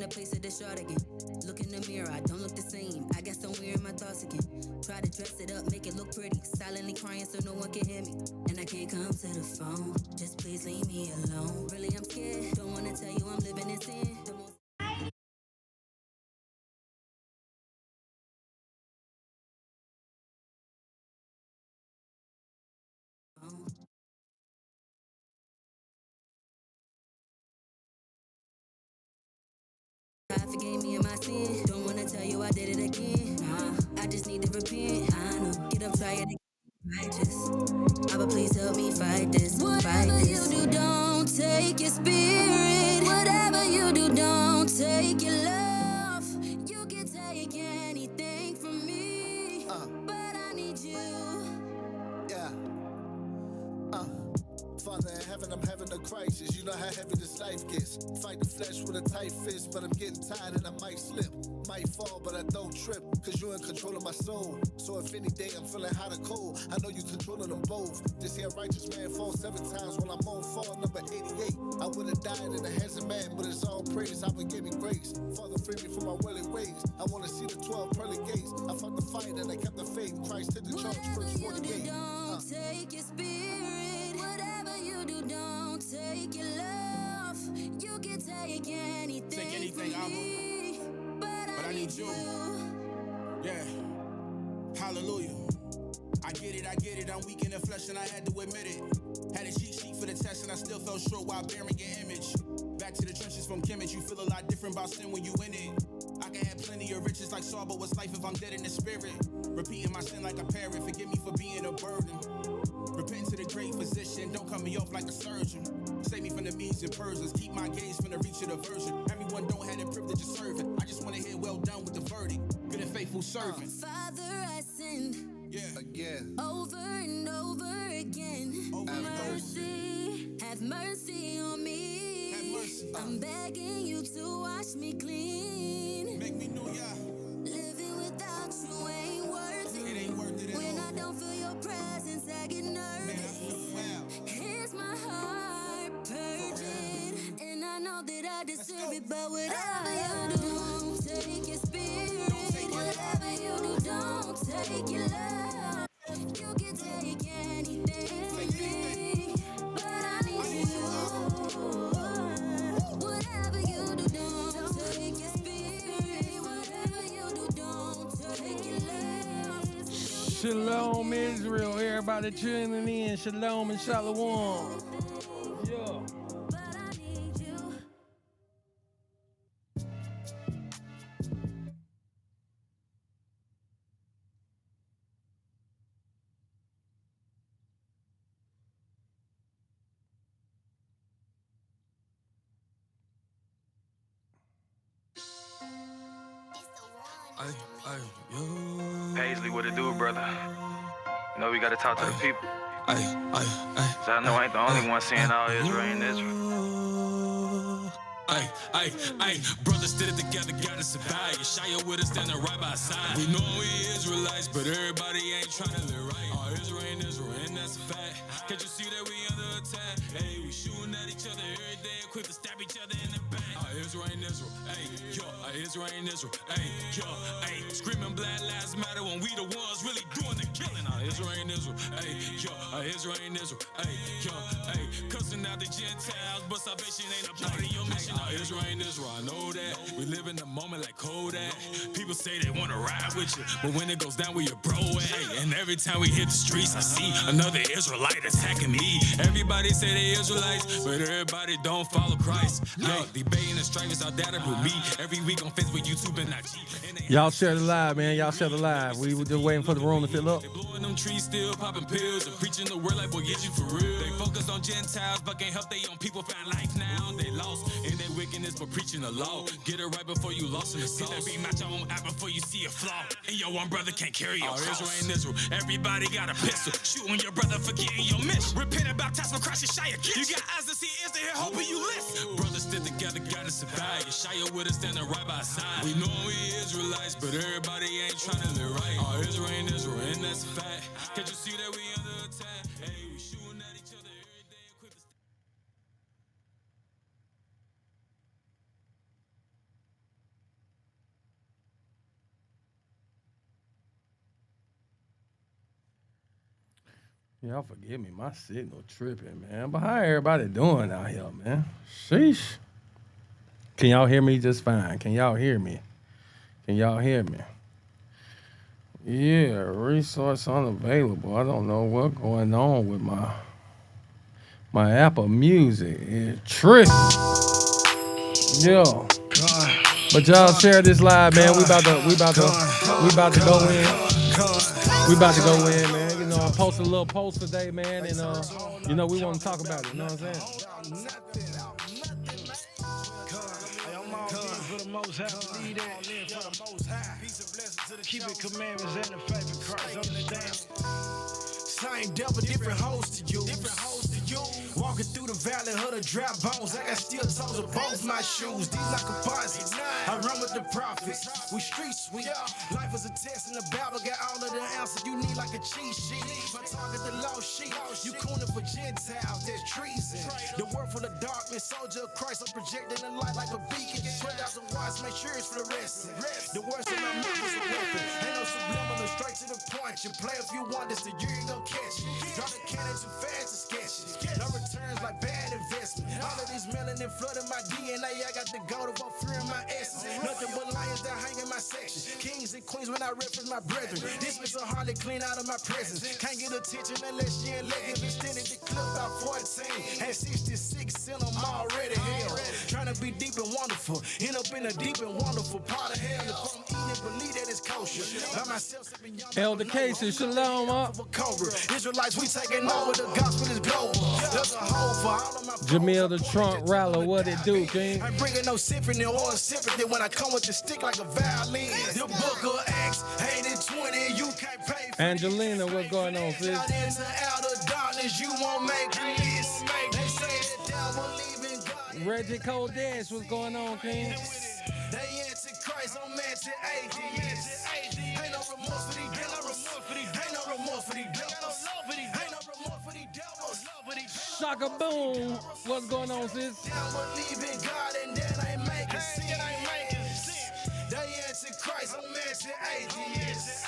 place at the short again. Look in the mirror, I don't look the same. I got somewhere in my thoughts again. Try to dress it up, make it look pretty. Silently crying so no one can hear me. And I can't come to the phone. Just please leave me alone. Really, I'm scared. Don't wanna tell you I'm living in sin. God forgave me of my sin. Don't wanna tell you I did it again. Nah, I just need to repent. I know. Get up, try it again. Righteous. Abba, please help me fight this. Whatever you do, don't take your spirit. Whatever you do, don't take your love. You can take anything from me, but I need you. Yeah. Father in heaven, I'm having a crisis. You know how heavy this life gets. Fight the flesh with a tight fist, but I'm getting tired and I might slip. Might fall, but I don't trip, cause you're in control of my soul. So if any day I'm feeling hot or cold, I know you controlling them both. This here righteous man falls 7 times while I'm on fall number 88. I would've died in the hands of man, but it's all praise. I would give me grace. Father, free me from my willy ways. I wanna see the 12 pearly gates. I fought the fight and I kept the faith. Christ took the charge, verse 48. Don't take your spirit. Whatever you do, don't take your love. You can take anything from me, but I need you. Yeah. Hallelujah. I get it, I'm weak in the flesh and I had to admit it. Had a cheat sheet for the test and I still fell short while bearing your image. Back to the trenches from chemist, you feel a lot different about sin when you in it. I can have plenty of riches like Saul, but what's life if I'm dead in the spirit? Repeating my sin like a parent, forgive me for being a burden. Repent to the great physician, don't cut me off like a surgeon. Save me from the Medes and Persians, keep my gaze from the reach of the virgin. Everyone don't have the privilege of serving, I just wanna hear well done with the verdict. Good and faithful servant. Father, I sinned. Yeah. Again. Over and over again. Have mercy on me. Have mercy. I'm begging you to wash me clean. Make me new, yeah. Living without you ain't worth it. It ain't worth it at When all. I don't feel your presence, I get nervous. Man, I feel foul. Here's my heart purging, and I know that I deserve it, but whatever you do, don't take your spirit. Whatever you do, don't take your love. You can take anything from me, but I need you. Whatever you do, don't take your spirit. Whatever you do, don't take your love. Shalom, Israel. Everybody tuning in. Shalom and shalom. Yeah. But I need you. Paisley, what it do, brother? You know we gotta talk to the people. So I know I ain't the only one seeing all Israel in Israel. Brothers did it together, gotta survive. Yeshaya with us standing right by side. We know we Israelites, but everybody ain't trying to live right. All Israel in Israel, and that's a fact. Can't you see that we under attack? Hey, we shooting at each other every day, equipped to stab each other in the back. Israel in Israel, hey, yo, Israel in Israel, hey, yo, hey. Screaming Black Lives Matter when we the ones really doing the killing. Israel in Israel, hey, yo, Israel in Israel, hey, yo, hey. Cussing out the Gentiles, but salvation ain't a part of your mission. Israel in Israel, I know that. We live in the moment like Covet. People say they wanna ride with you, but when it goes down, we your bro at. And every time we hit the streets, I see another Israelite attacking me. Everybody say they Israelites, but everybody don't follow Christ. Look, debating the strangers out there with me every week on Facebook, YouTube, and IG. Y'all share the live, man. Y'all share the live. We were just waiting for the room to fill up. They blowing them trees, still popping pills and preaching the word like, boy, get you for real. They focus on Gentiles, but can't help they own people find life now. They lost in their wickedness for preaching the law. Get it right before you lost in the sauce. That be match your own app before you see a flaw. And your one brother can't carry your cross. Israel ain't Israel. Everybody got a pistol. Shooting your brother, forgetting your mission. Repent about baptized for Christ, Yeshaya. You got eyes to see, ears to hear, hoping you listen. Brothers stick together, gotta survive. Yeshaya with us standing right by side. We know we Israelites, but everybody ain't trying to live right. All Israel ain't Israel, and that's a fact. Can't you see that we under attack? Hey, we shooting at each other every day, equipped to Y'all forgive me, my signal tripping, man. But how everybody doing out here, man? Sheesh. Can y'all hear me just fine? Can y'all hear me? Can y'all hear me? Yeah, resource unavailable. I don't know what's going on with my Apple Music. It tripping. Yeah. But y'all share this live, man. We about to go in. We about to go in, man. You know, I posted a little post today, man, and you know, we want to talk about it. You know what I'm saying? For the most high, lead that. For the most high. Keep it commandments and the faith of Christ. Understand? Same devil, different hoes to you. Walking through the valley of the dry bones. I got steel toes of both my shoes. These are composites. I run with the prophets. We street sweet. Life is a test and the Bible got all of the answers you need like a cheat sheet. If I target the lost sheep, you cooning for Gentiles. There's treason. The world full of darkness. Soldier of Christ, I'm projecting the light like a beacon. Put out some watch, make sure it's fluorescent. The worst of my mouth is a weapon. Ain't no subliminal, straight to the point. You play if you want this, the year you gon' catch it. Draw the cannon too fast to sketch it. No returns like bad investment. All of this melanin flooding my DNA. I got the gold of all free in my essence. Nothing but lions that hang in my section. Kings and queens when I reference my brethren. This bitch so hardly clean out of my presence. Can't get attention unless she in leg. If extended the clip about 14. Had 66 in them already hell. Trying to be deep and wonderful. End up in a deep and wonderful part of hell. If I'm eating, believe that it's kosher. By myself, Elder Casey, shalom up. Israelites, we taking over. The gospel is global. There's a hope for all of my Jamil the Trunk Rattler, what it do, King? I'm bringing no symphony or sympathy when I come with the stick like a violin. The book of Acts, 80-20, you can't pay for Angelina, what's going on, sis? out into outer darkness, you won't make this. They say the devil believe in God. Reggie Cole Dance, what's going on, King? They anti-Christ, I'm anti-atheist. Ain't no remorse for these devils. Ain't no remorse for these devils. Ain't no remorse for these devils. Shaka Boom, what's going on, sis? Don't believe in God and that ain't making sense. They anti-Christ, I'm anti-atheist.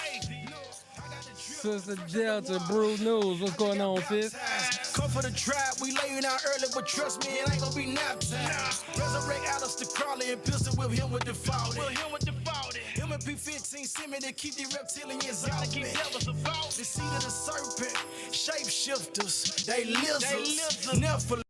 Sister Delta, Brew News, what's going on, sis? Come for the tribe, we laying out early, but trust me, it ain't gonna be nap time. Resurrect Alistair Crowley and pistol whip him with the fault. Him and P15 send me to keep the reptilians off me. The seed of the serpent, shapeshifters, they lizards, never.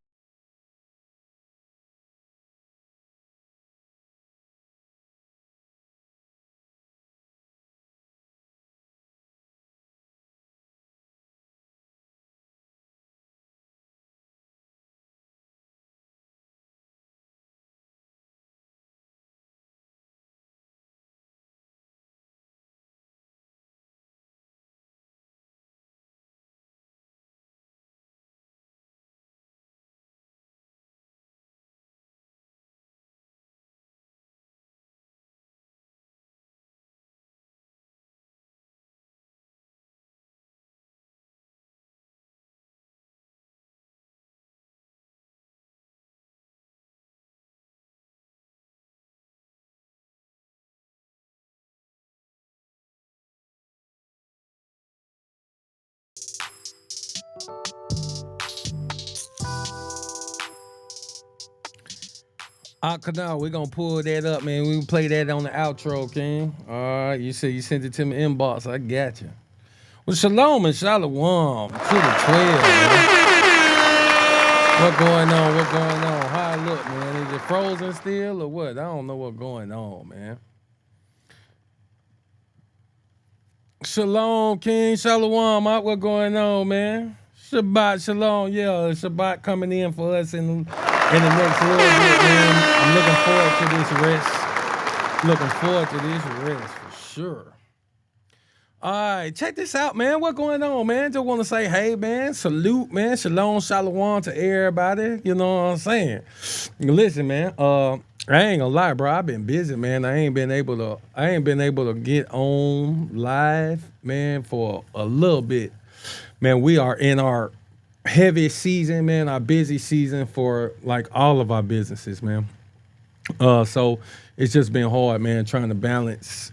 Canal, we're gonna pull that up, man. We can play that on the outro, King. All right, you said you sent it to me inbox. I got you. Well, shalom and shalom to the 12, man. What going on? What going on? How I look, man? Is it frozen still or what? I don't know what's going on, man. Shalom, King. Shalom, what going on, man? Shabbat shalom. Yeah, Shabbat coming in for us in the next little bit, man. I'm looking forward to this rest for sure. All right, check this out, man. What's going on, man? Just want to say, hey, man, salute, man. Shalom, shalom to everybody. You know what I'm saying? Listen, man. I ain't gonna lie, bro. I've been busy, man. I ain't been able to get on live, man, for a little bit. Man, we are in our heavy season, man, our busy season for like all of our businesses, man. So it's just been hard, man, trying to balance,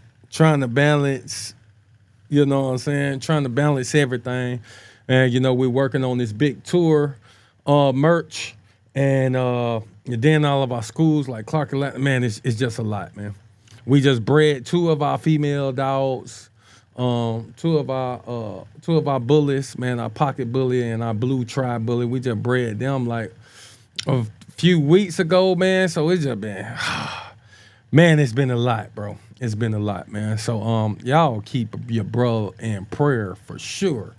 you know what I'm saying? Trying to balance everything. And we're working on this big tour, merch, and then all of our schools like Clark Atlanta. Man, it's just a lot, man. We just bred two of our female dogs, two of our bullies, man, our pocket bully and our blue tri bully. We just bred them like a few weeks ago, man. So it's just been, man, it's been a lot, bro. It's been a lot, man. So y'all keep your bro in prayer for sure.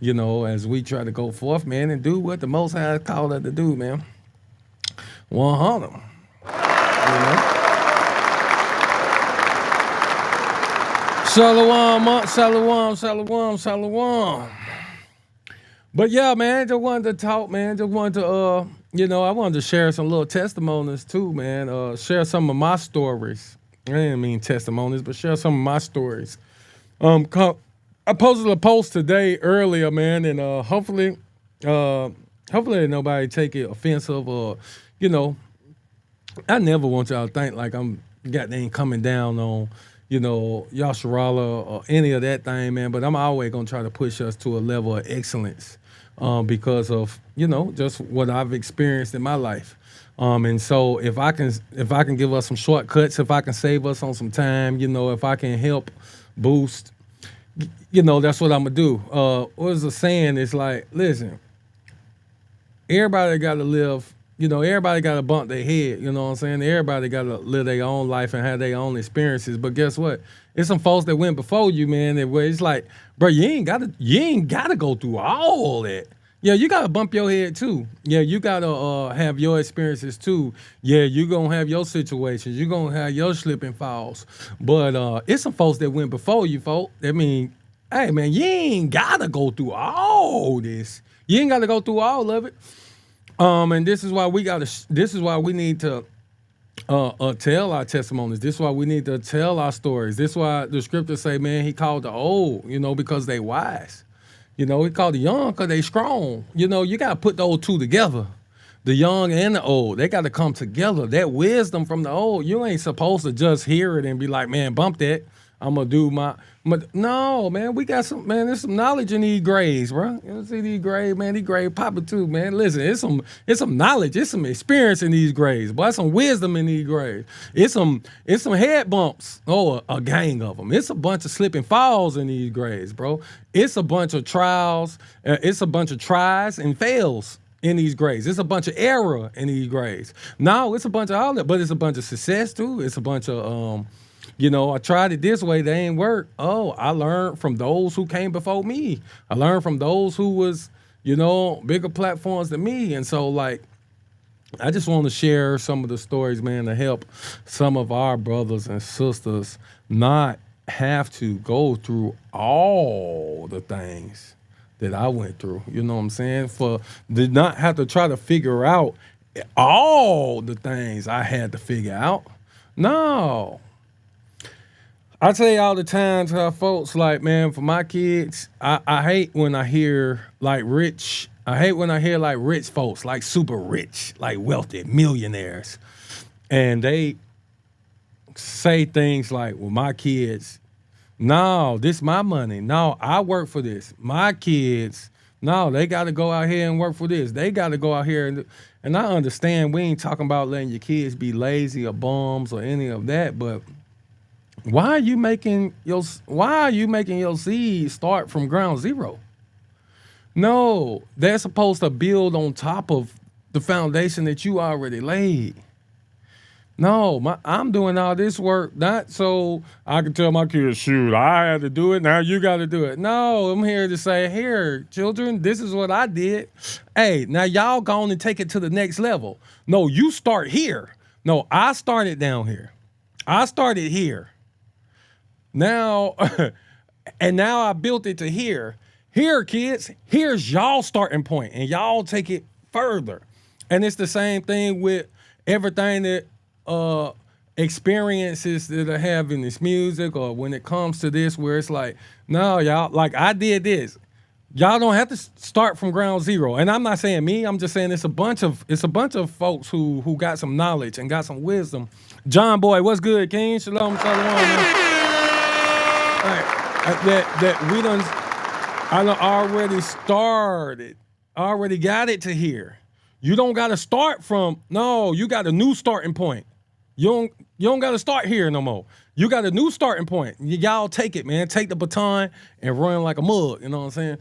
As we try to go forth, man, and do what the Most High called us to do, man. 100. Shalom. But yeah, man, just wanted to talk, man. Just wanted to, I wanted to share some little testimonies too, man. Share some of my stories. I didn't mean testimonies, but share some of my stories. I posted a post today earlier, man, and hopefully nobody take it offensive or, I never want y'all to think like I'm goddamn coming down on, Yasharala or any of that thing, man. But I'm always gonna try to push us to a level of excellence, because of just what I've experienced in my life. And so if I can give us some shortcuts, if I can save us on some time, if I can help boost, that's what I'm gonna do. What's the saying? It's like, listen, everybody got to live. Everybody got to bump their head. You know what I'm saying? Everybody got to live their own life and have their own experiences. But guess what? It's some folks that went before you, man. That where it's like, bro, you ain't gotta go through all that. Yeah, you gotta bump your head too. Yeah, you gotta have your experiences too. Yeah, you gonna have your situations. You gonna have your slip and falls. But it's some folks that went before you, folk. I mean, hey, man, you ain't gotta go through all this. You ain't gotta go through all of it. And this is why we need to tell our testimonies. This is why we need to tell our stories. This is why the scriptures say, man, he called the old, because they wise. He called the young because they strong. You got to put those two together. The young and the old, they got to come together. That wisdom from the old, you ain't supposed to just hear it and be like, man, bump that. I'm going to do my... No, man, we got some... Man, there's some knowledge in these grades, bro. You see these grades, man? These grades popping too, man. Listen, it's some knowledge. It's some experience in these grades. Boy, some wisdom in these grades. It's some head bumps. Oh, a gang of them. It's a bunch of slip and falls in these grades, bro. It's a bunch of trials. It's a bunch of tries and fails in these grades. It's a bunch of error in these grades. No, it's a bunch of all that, but it's a bunch of success too. It's a bunch of... I tried it this way, they ain't work. Oh, I learned from those who came before me. I learned from those who was, bigger platforms than me. And so, like, I just want to share some of the stories, man, to help some of our brothers and sisters not have to go through all the things that I went through. You know what I'm saying? Did not have to try to figure out all the things I had to figure out. No. I tell you all the time to our folks, like, man, for my kids, I hate when I hear rich folks, like super rich, like wealthy, millionaires. And they say things like, well, my kids, no, this my money. No, I work for this. My kids, no, they got to go out here and work for this. They got to go out here and I understand we ain't talking about letting your kids be lazy or bums or any of that, but why are you making your seed start from ground zero? No, they're supposed to build on top of the foundation that you already laid. No, I'm doing all this work not so I can tell my kids, shoot, I had to do it, now you got to do it. No, I'm here to say, here, children, this is what I did. Hey, now y'all go on and take it to the next level. No, you start here. No, I started down here. I started here. Now, and now I built it to here. Here, kids, here's y'all starting point, and y'all take it further. And it's the same thing with everything that experiences that I have in this music or when it comes to this, where it's like, no, y'all, like I did this. Y'all don't have to start from ground zero. And I'm not saying me, I'm just saying it's a bunch of folks who got some knowledge and got some wisdom. John Boy, what's good, King? Shalom, shalom. Right. That we done I done already started. I already got it to here. You don't got to start from, no, you got a new starting point. You don't got to start here no more. You got a new starting point. Y'all take it, man. Take the baton and run like a mug. You know what I'm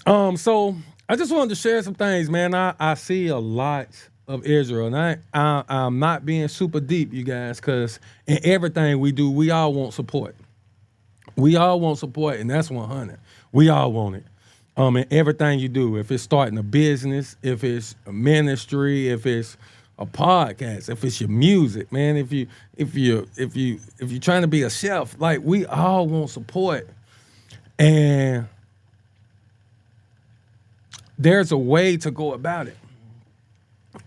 saying? So I just wanted to share some things, man. I see a lot of Israel, and I'm not being super deep, you guys, because in everything we do, we all want support. We all want support, and that's 100. We all want it. In everything you do, if it's starting a business, if it's a ministry, if it's a podcast, if it's your music, man, if you're trying to be a chef, like we all want support, and there's a way to go about it.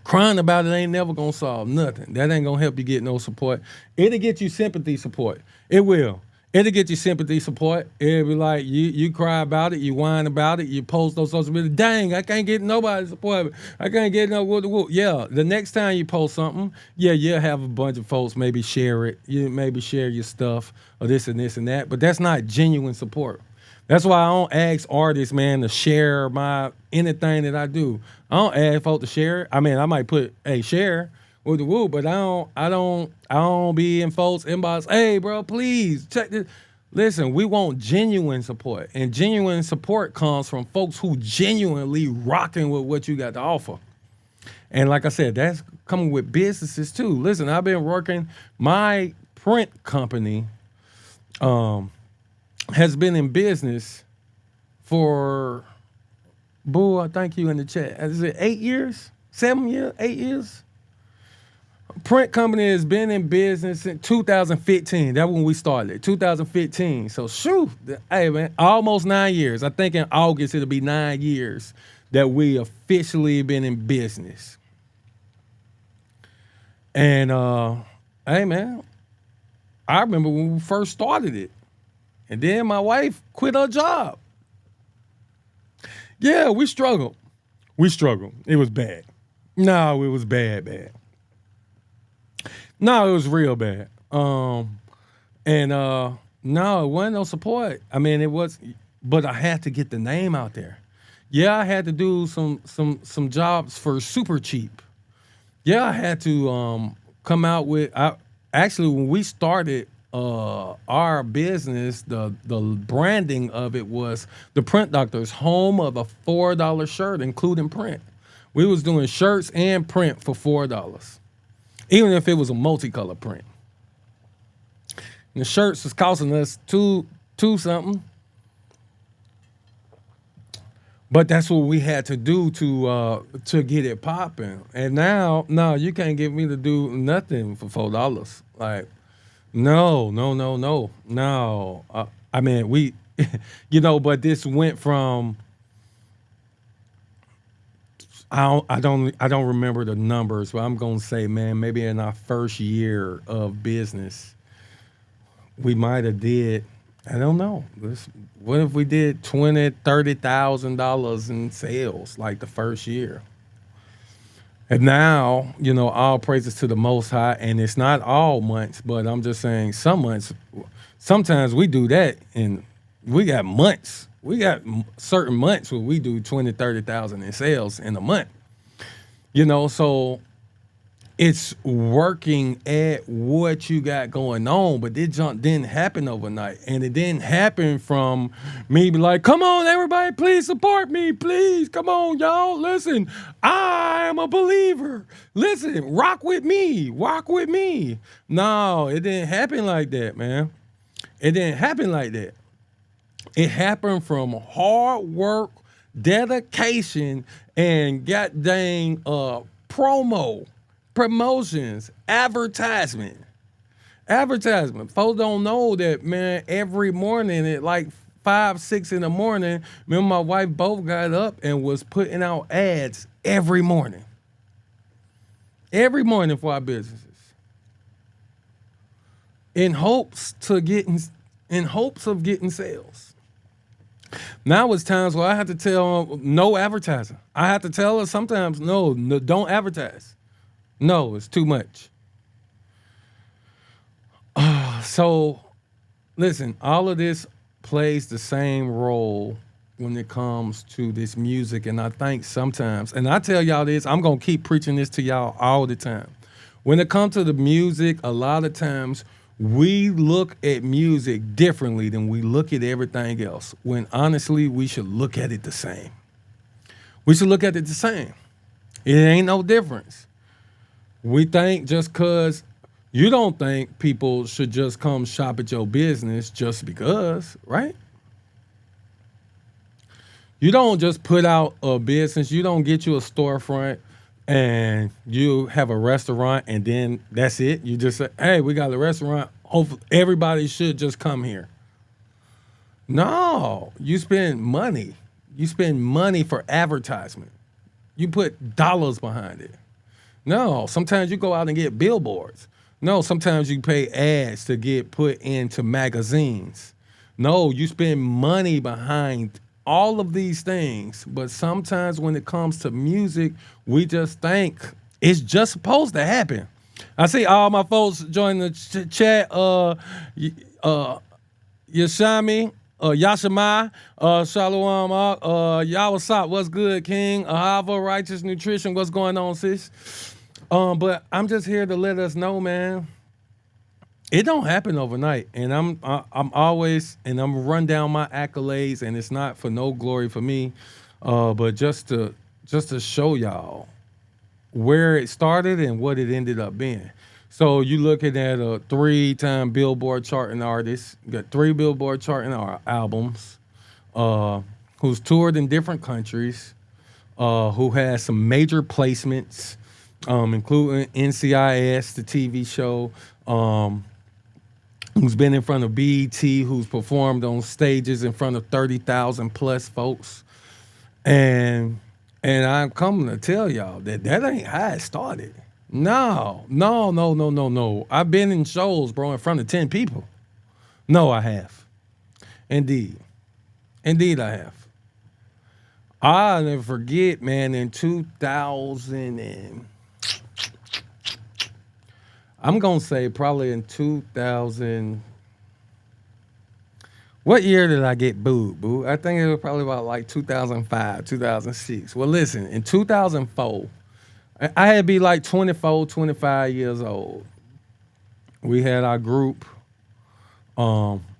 Crying about it ain't never gonna solve nothing. That ain't gonna help you get no support. It'll get you sympathy support. It will. It'll get you sympathy support. It'll be like you cry about it, you whine about it, you post on social media. Dang, I can't get nobody's support. I can't get no whoop. Yeah, the next time you post something, yeah, you'll have a bunch of folks maybe share it. You maybe share your stuff or this and this and that, but that's not genuine support. That's why I don't ask artists, man, to share my anything that I do. I don't ask folks to share it. I mean, I might put, hey, share with the woo, but I don't be in folks inbox. Hey, bro, please check this. Listen, we want genuine support, and genuine support comes from folks who genuinely rocking with what you got to offer. And like I said, that's coming with businesses too. Listen, I've been working. My print company has been in business for, boo, I thank you in the chat. Is it 8 years? 7 years? 8 years? Print company has been in business since 2015. That's when we started, 2015. So, shoo, hey, man, almost 9 years. I think in August it'll be 9 years that we officially been in business. And, hey, man, I remember when we first started it. And then my wife quit her job. Yeah, we struggled. It was bad. No, it was bad. No, it was real bad. No, it wasn't no support. I mean, it was, but I had to get the name out there. Yeah, I had to do some jobs for super cheap. Yeah, I had to come out with. Actually, when we started our business, the branding of it was the Print Doctors, home of a $4 shirt, including print. We was doing shirts and print for $4, even if it was a multicolor print. And the shirts was costing us two something. But that's what we had to do to get it popping. And now, no, you can't get me to do nothing for $4. Like, no. I mean, we, but this went from, I don't remember the numbers, but I'm gonna say, man, maybe in our first year of business, we might have did, I don't know. What if we did $20,000-$30,000 in sales like the first year? And now, all praises to the Most High, and it's not all months, but I'm just saying some months, sometimes we do that, and we got months. We got certain months where we do 20, 30,000 in sales in a month. So it's working at what you got going on, but this jump didn't happen overnight. And it didn't happen from me be like, come on, everybody, please support me. Please, come on, y'all. Listen, I am a believer. Listen, rock with me. No, it didn't happen like that, man. It didn't happen like that. It happened from hard work, dedication, and goddamn promotions, advertisement. Folks don't know that, man. Every morning at like 5, 6 in the morning, me and my wife both got up and was putting out ads every morning for our businesses, in hopes of getting sales. Now it's times where I have to tell them no advertising. I have to tell her sometimes, no, don't advertise. No, it's too much. So, listen, all of this plays the same role when it comes to this music. And I think sometimes, and I tell y'all this, I'm going to keep preaching this to y'all all the time. When it comes to the music, a lot of times we look at music differently than we look at everything else, when honestly, we should look at it the same. We should look at it the same. It ain't no difference. We think just because you don't think people should just come shop at your business just because, right? You don't just put out a business. You don't get you a storefront and you have a restaurant and then that's it. You just say, hey, we got a restaurant. Hopefully everybody should just come here. No, you spend money. You spend money for advertisement. You put dollars behind it. No, sometimes you go out and get billboards. No, sometimes you pay ads to get put into magazines. No, you spend money behind all of these things. But sometimes when it comes to music, we just think it's just supposed to happen. I see all my folks join the chat. Yashami, Yashima, Shalom, Yawasop, what's good, King? Ahava, Righteous Nutrition, what's going on, sis? But I'm just here to let us know, man. It don't happen overnight, and I'm always, and I'm run down my accolades, and it's not for no glory for me, but just to show y'all where it started and what it ended up being. So you looking at a 3-time Billboard charting artist, got 3 Billboard charting albums, who's toured in different countries, who has some major placements, including NCIS, the TV show, who's been in front of BET, who's performed on stages in front of 30,000 plus folks. And I'm coming to tell y'all that ain't how it started. No. I've been in shows, bro, in front of 10 people. No, I have. Indeed, I have. I'll never forget, man, in 2000 and I'm going to say probably in 2000. What year did I get booed, boo? I think it was probably about like 2005, 2006. Well, listen, in 2004, I had to be like 24, 25 years old. We had our group,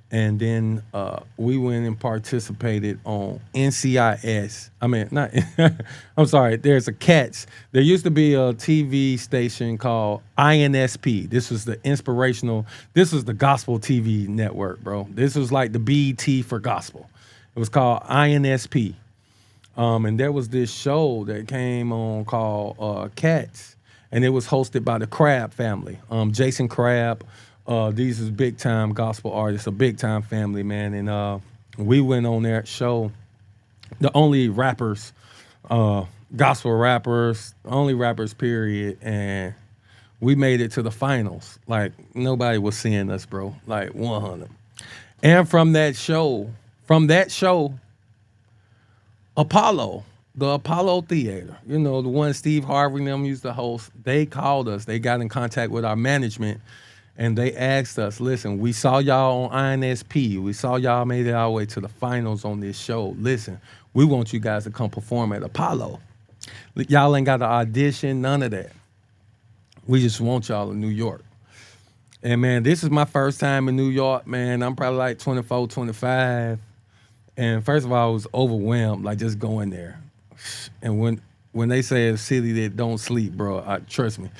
and then we went and participated on NCIS. I mean, not, I'm sorry, there's a Cats. There used to be a TV station called INSP. This was the gospel TV network, bro. This was like the BET for gospel. It was called INSP. And there was this show that came on called Cats, and it was hosted by the Crabb family. Jason Crabb. These is big time gospel artists, a big time family, man. And we went on their show, the only rappers, gospel rappers, only rappers, period. And we made it to the finals. Like nobody was seeing us, bro. Like 100. And from that show, Apollo, the Apollo Theater, you know, the one Steve Harvey and them used to host, they called us. They got in contact with our management, and they asked us, listen, we saw y'all on INSP. We saw y'all made it our way to the finals on this show. Listen, we want you guys to come perform at Apollo. Y'all ain't got to audition, none of that. We just want y'all in New York. And, man, this is my first time in New York, man. I'm probably like 24, 25. And first of all, I was overwhelmed, like just going there. And when they say a city that don't sleep, bro, trust me,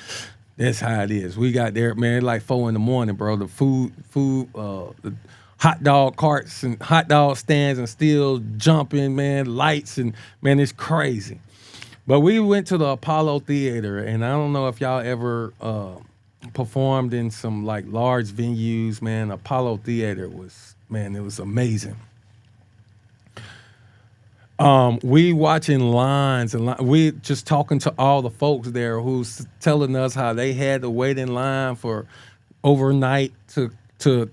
that's how it is. We got there, man, like 4 a.m, bro. The food, the hot dog carts and hot dog stands and still jumping, man, lights, and man, it's crazy. But we went to the Apollo Theater, and I don't know if y'all ever performed in some like large venues, man. Apollo Theater was, man, it was amazing. We watching lines and we just talking to all the folks there who's telling us how they had to wait in line for overnight to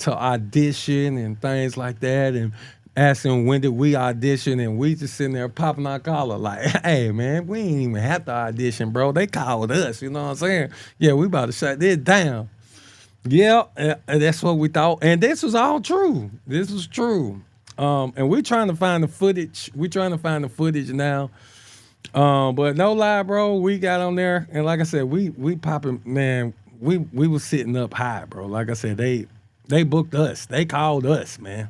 audition and things like that, and asking when did we audition, and we just sitting there popping our collar like, hey man, we ain't even have to audition, bro. They called us, you know what I'm saying? Yeah, we about to shut this down. Yeah, that's what we thought, and this was all true. This was true. And we're trying to find the footage. We're trying to find the footage now. But no lie, bro, we got on there, and like I said, we popping, man. We was sitting up high, bro. Like I said, they booked us. They called us, man.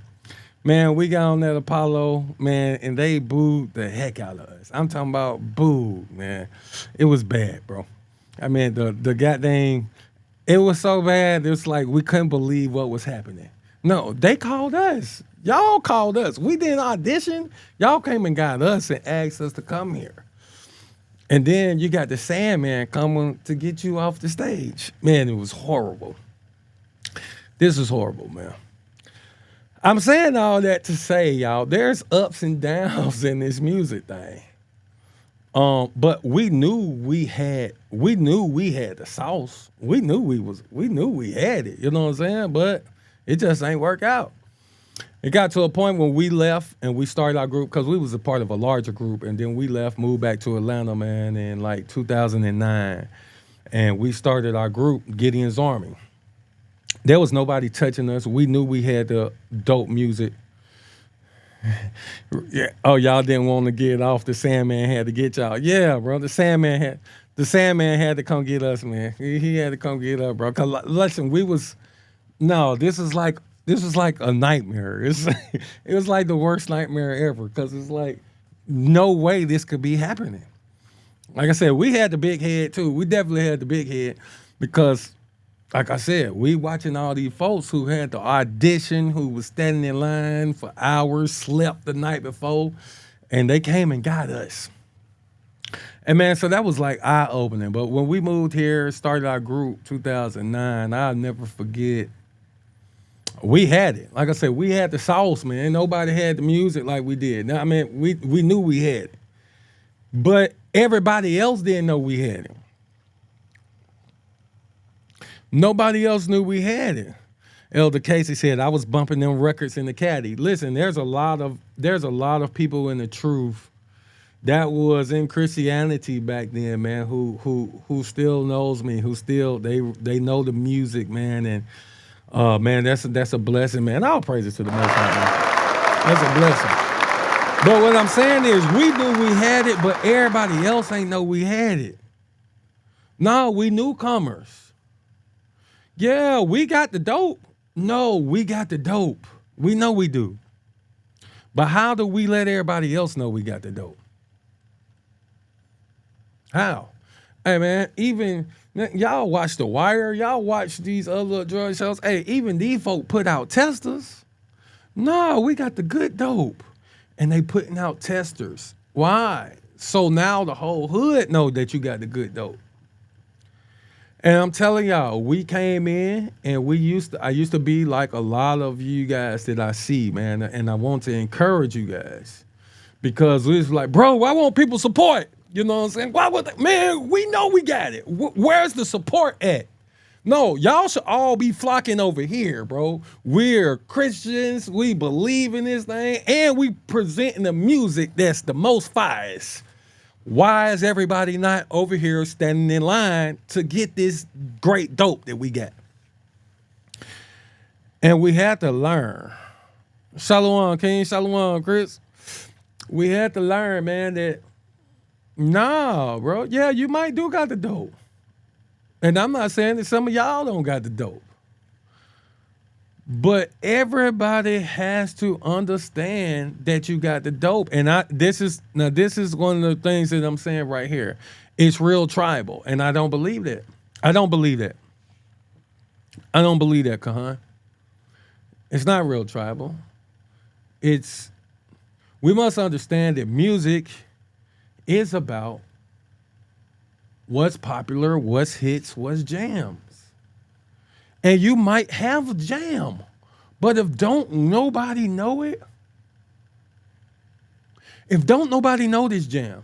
Man, we got on that Apollo, man, and they booed the heck out of us. I'm talking about booed, man. It was bad, bro. I mean, the goddamn, it was so bad. It was like we couldn't believe what was happening. No, they called us. Y'all called us. We didn't audition. Y'all came and got us and asked us to come here. And then you got the Sandman coming to get you off the stage. Man, it was horrible. This is horrible, man. I'm saying all that to say, y'all, there's ups and downs in this music thing. But we knew we had the sauce. We knew we had it. You know what I'm saying? But it just ain't work out. It got to a point when we left and we started our group because we was a part of a larger group, and then we left, moved back to Atlanta, man, in like 2009, and we started our group, Gideon's Army. There was nobody touching us. We knew we had the dope music. Yeah. Oh, y'all didn't want to get off. The Sandman had to get y'all. Yeah, bro. The Sandman had to come get us, man. He had to come get us, bro. Cause listen, this is like a nightmare. It was like the worst nightmare ever. Cause it's like no way this could be happening. Like I said, we had the big head too. We definitely had the big head because, like I said, we watching all these folks who had to audition, who was standing in line for hours, slept the night before, and they came and got us. And man, so that was like eye-opening. But when we moved here, started our group 2009, I'll never forget. We had it. Like I said, we had the sauce, man. Nobody had the music like we did. Now, I mean, we knew we had it. But everybody else didn't know we had it. Nobody else knew we had it. Elder Casey said, I was bumping them records in the caddy. Listen, there's a lot of people in the truth that was in Christianity back then, man, who still knows me, who still they know the music, man, and man, that's a blessing, man. All praises to the Most High, man. That's a blessing. But what I'm saying is we knew we had it, but everybody else ain't know we had it. No, we newcomers. Yeah, we got the dope. No, we got the dope. We know we do. But how do we let everybody else know we got the dope? How? Hey, man, even y'all watch The Wire. Y'all watch these other drug shows. Hey, even these folk put out testers. No, we got the good dope. And they putting out testers. Why? So now the whole hood know that you got the good dope. And I'm telling y'all, we came in and I used to be like a lot of you guys that I see, man. And I want to encourage you guys because it's like, bro, why won't people support? You know what I'm saying? Why would they? Man, we know we got it. Where's the support at? No, y'all should all be flocking over here, bro. We're Christians. We believe in this thing. And we presenting the music that's the most fires. Why is everybody not over here standing in line to get this great dope that we got? And we had to learn. Shalom, King. Shalom, Chris. We had to learn, man, that nah, bro. Yeah, you might do got the dope. And I'm not saying that some of y'all don't got the dope. But everybody has to understand that you got the dope. And this is one of the things that I'm saying right here. It's real tribal. And I don't believe that. I don't believe that, Kahan. It's not real tribal. We must understand that music is about what's popular, what's hits, what's jams. And you might have a jam, but if don't nobody know it, if don't nobody know this jam,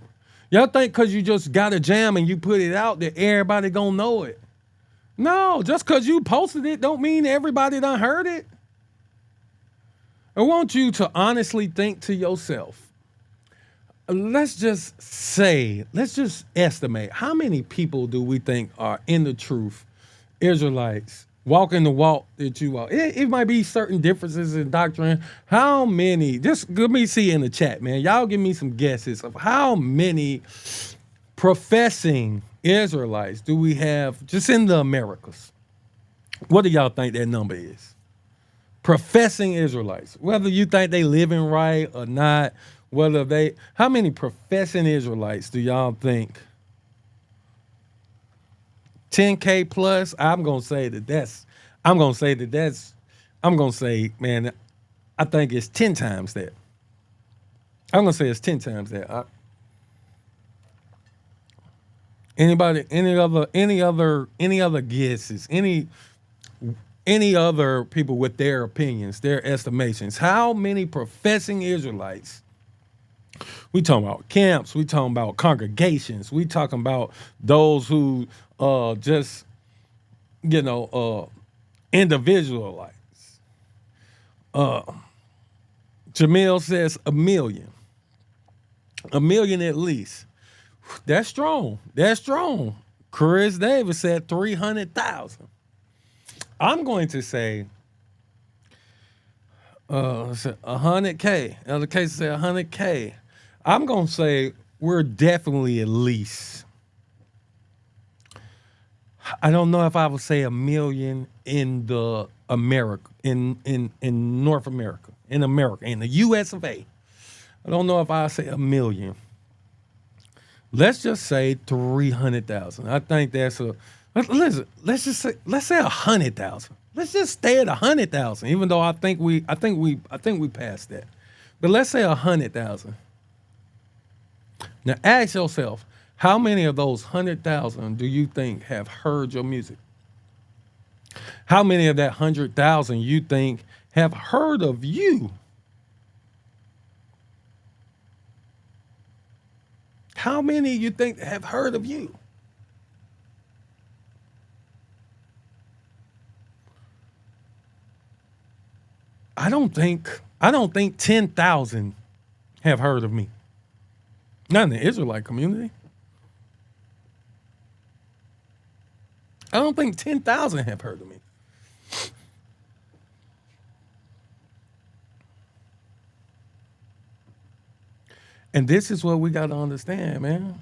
y'all think because you just got a jam and you put it out that everybody gonna know it. No, just because you posted it don't mean everybody done heard it. I want you to honestly think to yourself, let's just estimate, how many people do we think are in the truth, Israelites, walking the walk that you walk. It might be certain differences in doctrine. How many? Just let me see in the chat, man. Y'all give me some guesses of how many professing Israelites do we have just in the Americas? What do y'all think that number is? Professing Israelites, whether you think they living right or not, how many professing Israelites do y'all think? 10K plus. I'm gonna say, man, I think it's 10 times that. I'm gonna say it's 10 times that. Anybody, any other guesses? Any other people with their opinions, their estimations? How many professing Israelites? We talking about camps. We talking about congregations. We talking about those who just individualize. Jamil says 1 million. 1 million at least. That's strong. That's strong. Chris Davis said 300,000. I'm going to say 100K. Elder Case said 100K. I'm going to say we're definitely at least. I don't know if I would say 1 million in the America, in North America, in the US of A. I don't know if I say 1 million. Let's just say 300,000. I think that's listen. Let's say 100,000. Let's just stay at 100,000. Even though I think we passed that, but let's say 100,000. Now ask yourself, how many of those 100,000 do you think have heard your music? How many of that 100,000 you think have heard of you? How many you think have heard of you? I don't think 10,000 have heard of me. Not in the Israelite community. I don't think 10,000 have heard of me. And this is what we got to understand, man.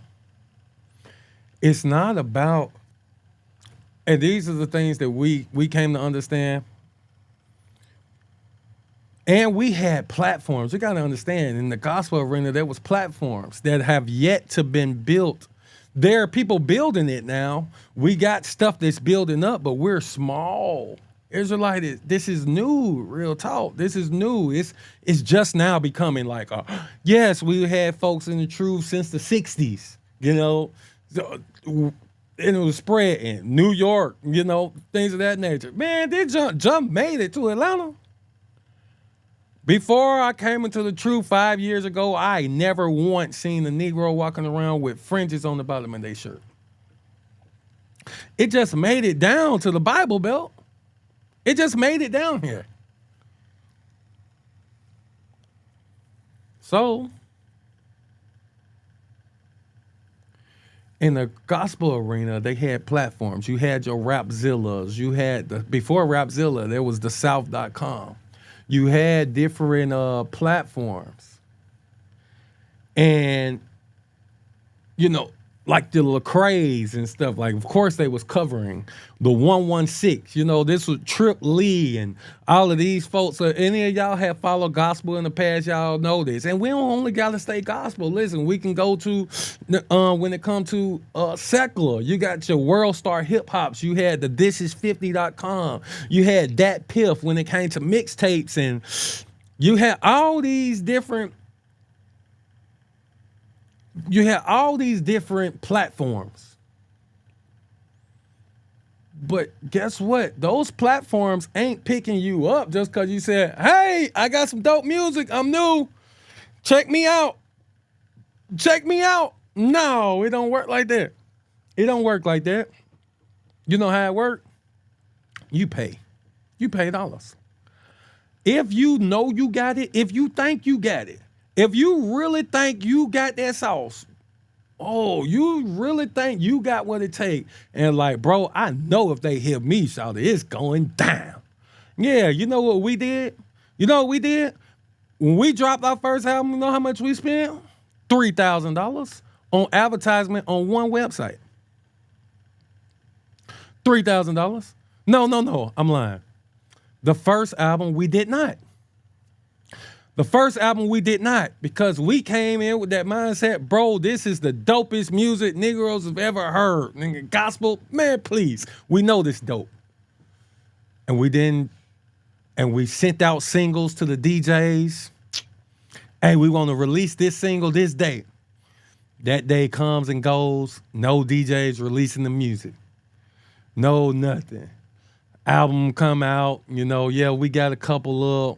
It's not about, and these are the things that we came to understand. And we had platforms. We got to understand, in the gospel arena, there was platforms that have yet to been built. There are people building it now. We got stuff that's building up, but we're small. Israelite, this is new, real talk. This is new. It's just now becoming like, yes, we had folks in the truth since the 60s, and it was spreading. New York, things of that nature. Man, this jump made it to Atlanta. Before I came into the truth 5 years ago, I never once seen a Negro walking around with fringes on the bottom of their shirt. It just made it down to the Bible Belt. It just made it down here. So, in the gospel arena, they had platforms. You had your Rapzillas. You had, before Rapzilla, there was the South.com. You had different platforms. And, like the Lecrae's and stuff, like, of course they was covering the 116. This was Trip Lee and all of these folks. So any of y'all have followed gospel in the past, y'all know this. And we don't only got to stay gospel. Listen, we can go to, when it comes to secular, you got your World Star Hip Hops. You had the thisis50.com. You had Dat Piff when it came to mixtapes. And you had all these different platforms. But guess what? Those platforms ain't picking you up just because you said, hey, I got some dope music. I'm new. Check me out. No, it don't work like that. It don't work like that. You know how it works? You pay. You pay dollars. If you know you got it, if you think you got it, if you really think you got that sauce, oh, you really think you got what it take? And like, bro, I know if they hit me, shout it's going down. Yeah, you know what we did? You know what we did? When we dropped our first album, you know how much we spent? $3,000 on advertisement on one website. $3,000. No, I'm lying. The first album we did not. The first album we did not, because we came in with that mindset, bro, this is the dopest music Negroes have ever heard. Nigga, gospel, man, please. We know this dope. And we didn't, and we sent out singles to the DJs. Hey, we want to release this single this day. That day comes and goes. No DJs releasing the music. No, nothing. Album come out, yeah, we got a couple of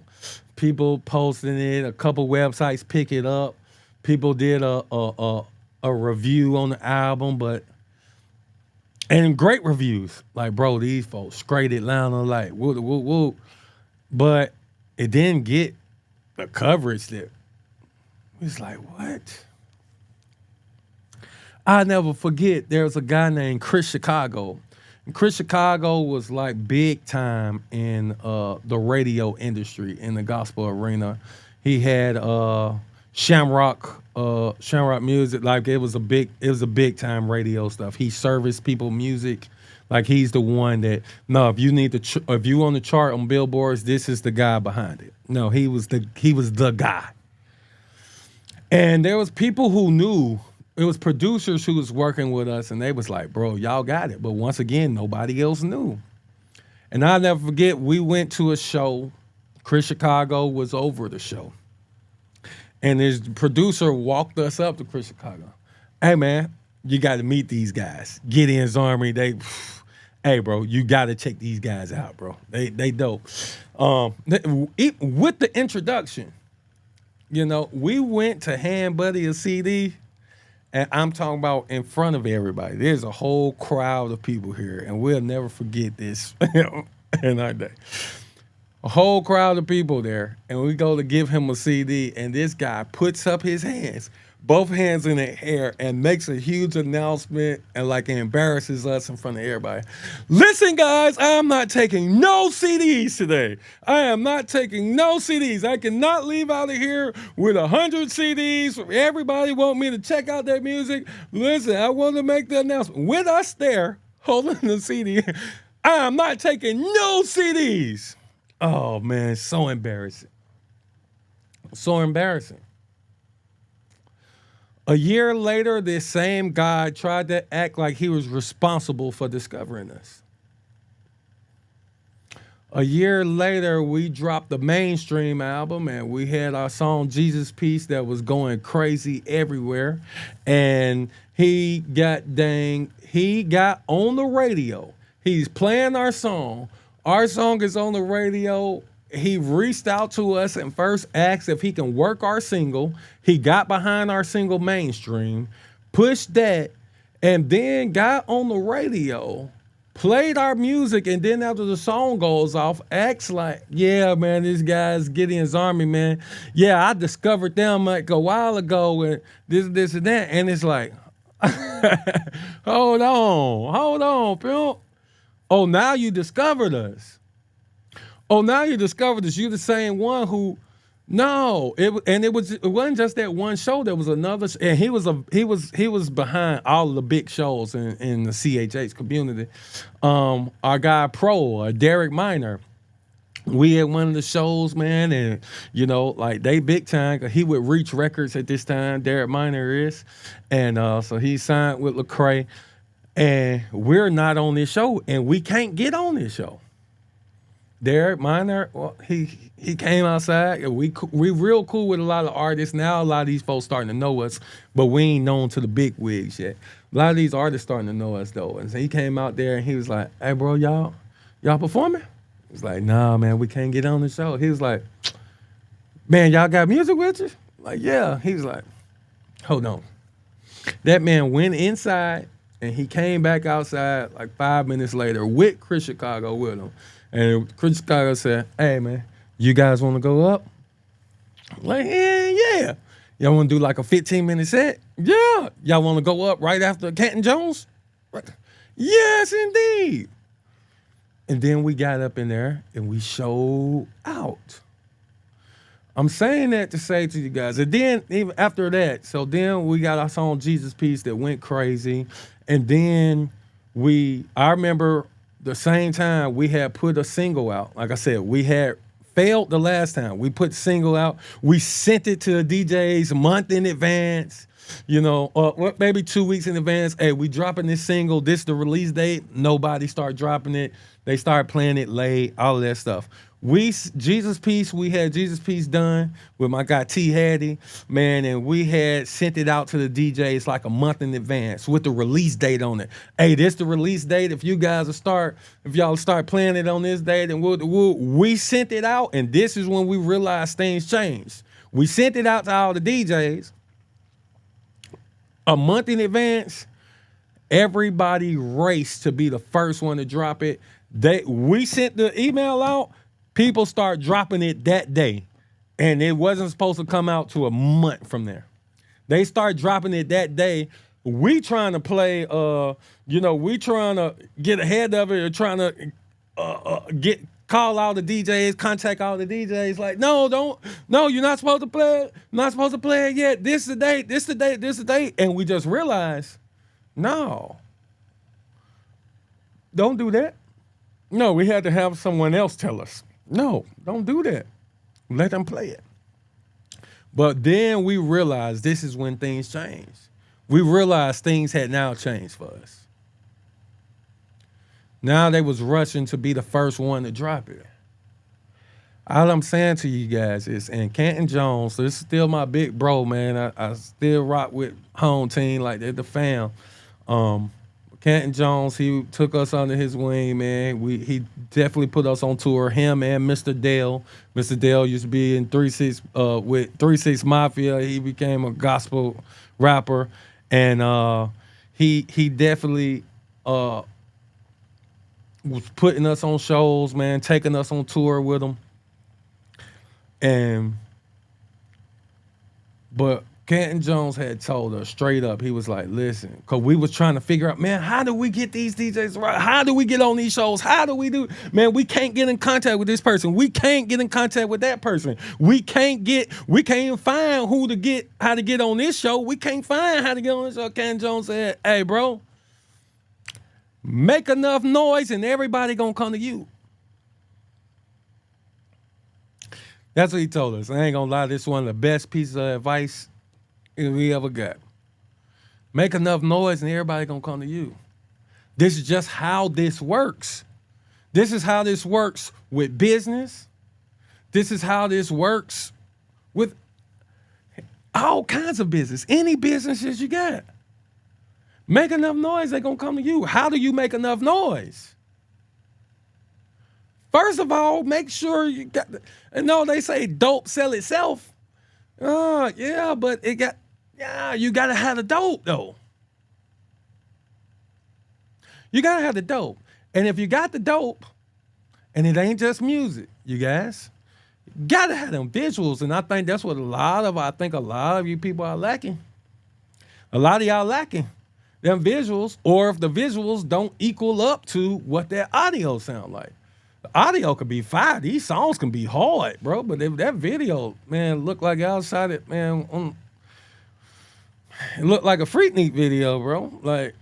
people posting it, a couple websites pick it up. People did a review on the album, and great reviews. Like, bro, these folks straight Atlanta, like, woo. But it didn't get the coverage that it's like, what? I never forget, there was a guy named Chris Chicago. And Chris Chicago was like big time in the radio industry, in the gospel arena. He had Shamrock Music, like it was a big time radio stuff. He serviced people music, like he's the one that if you on the chart on billboards, this is the guy behind it. No, he was the guy. And there was people who knew. It was producers who was working with us, and they was like, bro, y'all got it. But once again, nobody else knew. And I'll never forget, we went to a show. Chris Chicago was over the show. And his producer walked us up to Chris Chicago. Hey, man, you got to meet these guys. Gideon's Army, hey, bro, you got to check these guys out, bro. They dope. With the introduction, we went to hand Buddy a CD. And I'm talking about in front of everybody. There's a whole crowd of people here, and we'll never forget this in our day. A whole crowd of people there, and we go to give him a CD, and this guy puts up his hands, both hands in the air, and makes a huge announcement and like embarrasses us in front of everybody. Listen, guys, I'm not taking no CDs today. I am not taking no CDs. I cannot leave out of here with 100 CDs. Everybody want me to check out their music. Listen, I want to make the announcement. With us there, holding the CD, I am not taking no CDs. Oh, man, so embarrassing. So embarrassing. A year later, this same guy tried to act like he was responsible for discovering us. A year later, we dropped the mainstream album, and we had our song Jesus Peace that was going crazy everywhere. And he got on the radio. He's playing our song. Our song is on the radio. He reached out to us and first asked if he can work our single. He got behind our single mainstream, pushed that, and then got on the radio, played our music, and then after the song goes off, acts like, yeah, man, this guy's Gideon's Army, man. Yeah, I discovered them like a while ago, and this, and that. And it's like, hold on, pimp. Oh, now you discovered us. Oh, now you discovered this. You're the same one who, it wasn't just that one show. There was another, and he was behind all of the big shows in the CHH community. Our guy Derek Minor, we had one of the shows, man, and like they big time. 'Cause he would Reach Records at this time. Derek Minor is, and so he signed with Lecrae, and we're not on this show, and we can't get on this show. Derek Minor, well, he came outside. We real cool with a lot of artists. Now a lot of these folks starting to know us, but we ain't known to the big wigs yet. A lot of these artists starting to know us though. And so he came out there and he was like, hey bro, y'all performing? He was like, nah, man, we can't get on the show. He was like, man, y'all got music with you? Like, yeah. He was like, hold on. That man went inside and he came back outside like 5 minutes later with Chris Chicago with him. And Chris Chicago said, hey, man, you guys want to go up? I'm like, yeah. Y'all want to do like a 15-minute set? Yeah. Y'all want to go up right after Canton Jones? Right. Yes, indeed. And then we got up in there and we showed out. I'm saying that to say to you guys. And then even after that, so then we got our song Jesus Peace that went crazy. And then I remember the same time we had put a single out. Like I said, we had failed the last time. We put single out. We sent it to the DJs a month in advance. Maybe 2 weeks in advance. Hey, we dropping this single. This the release date. Nobody start dropping it. They start playing it late. All of that stuff. We had Jesus Peace done with my guy T Hattie, man, and we had sent it out to the DJs like a month in advance with the release date on it. Hey, this the release date. If y'all start playing it on this date, and we sent it out, and this is when we realized things changed. We sent it out to all the DJs a month in advance. Everybody raced to be the first one to drop it. We sent the email out. People start dropping it that day, and it wasn't supposed to come out to a month from there. They start dropping it that day. We trying to play, we trying to get ahead of it, or trying to call all the DJs, contact all the DJs. Like, no, you're not supposed to play it. Not supposed to play it yet. This is the date. And we just realized, no, don't do that. No, we had to have someone else tell us. No, don't do that. Let them play it. But then we realized this is when things changed. We realized things had now changed for us. Now they was rushing to be the first one to drop it. All I'm saying to you guys is, and Canton Jones, this is still my big bro, man. I still rock with home team like they're the fam. Canton Jones, he took us under his wing, man. He definitely put us on tour. Him and Mr. Dale. Mr. Dale used to be in 3-6 with 3-6 Mafia. He became a gospel rapper, and he definitely was putting us on shows, man, taking us on tour with him. But Canton Jones had told us straight up, he was like, listen, because we was trying to figure out, man, how do we get these DJs right? How do we get on these shows? How do we do? Man, we can't get in contact with this person. We can't get in contact with that person. We can't even find how to get on this show. We can't find how to get on this show. Canton Jones said, hey, bro, make enough noise and everybody gonna come to you. That's what he told us. I ain't gonna lie, this is one of the best pieces of advice we ever got. Make enough noise and everybody gonna come to you. This is just how this works. This is how this works with business. This is how this works with all kinds of business. Any businesses you got. Make enough noise, they're gonna come to you. How do you make enough noise? First of all, make sure you got they say dope sell itself. Yeah, but you gotta have the dope though. You gotta have the dope. And if you got the dope, and it ain't just music, you guys, gotta have them visuals. And I think that's what a lot of you people are lacking. A lot of y'all lacking them visuals, or if the visuals don't equal up to what their audio sound like. The audio could be fire. These songs can be hard, bro. But if that video, man, look like outside it, man, it looked like a Freaknik video, bro. Like,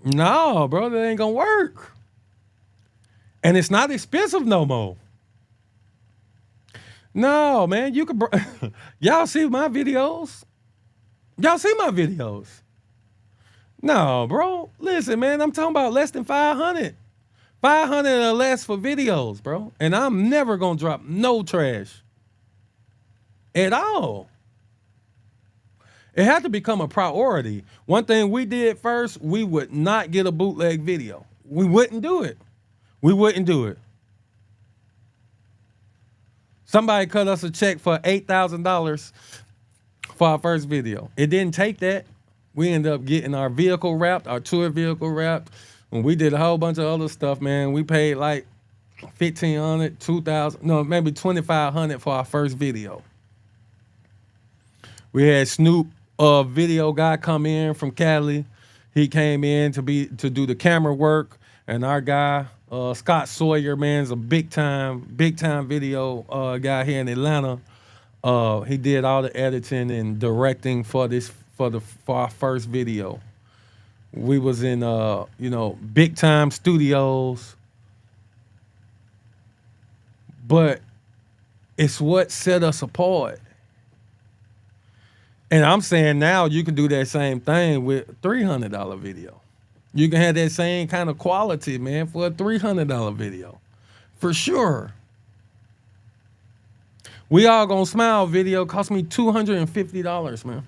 no, bro, that ain't gonna work. And it's not expensive no more. No, man, you could. Y'all see my videos? Y'all see my videos? No, bro. Listen, man, I'm talking about less than 500. 500 or less for videos, bro. And I'm never going to drop no trash at all. It had to become a priority. One thing we did first, we would not get a bootleg video. We wouldn't do it. We wouldn't do it. Somebody cut us a check for $8,000 for our first video. It didn't take that. We ended up getting our vehicle wrapped, our tour vehicle wrapped. When we did a whole bunch of other stuff, man, we paid like $1,500, $2,000, no, maybe $2,500 for our first video. We had Snoop, video guy, come in from Cali. He came in to do the camera work, and our guy Scott Sawyer, man, is a big time video guy here in Atlanta. He did all the editing and directing for our first video. We was in big time studios, but it's what set us apart. And I'm saying now you can do that same thing with $300 video. You can have that same kind of quality, man, for a $300 video, for sure. We All Gonna Smile video cost me $250, man.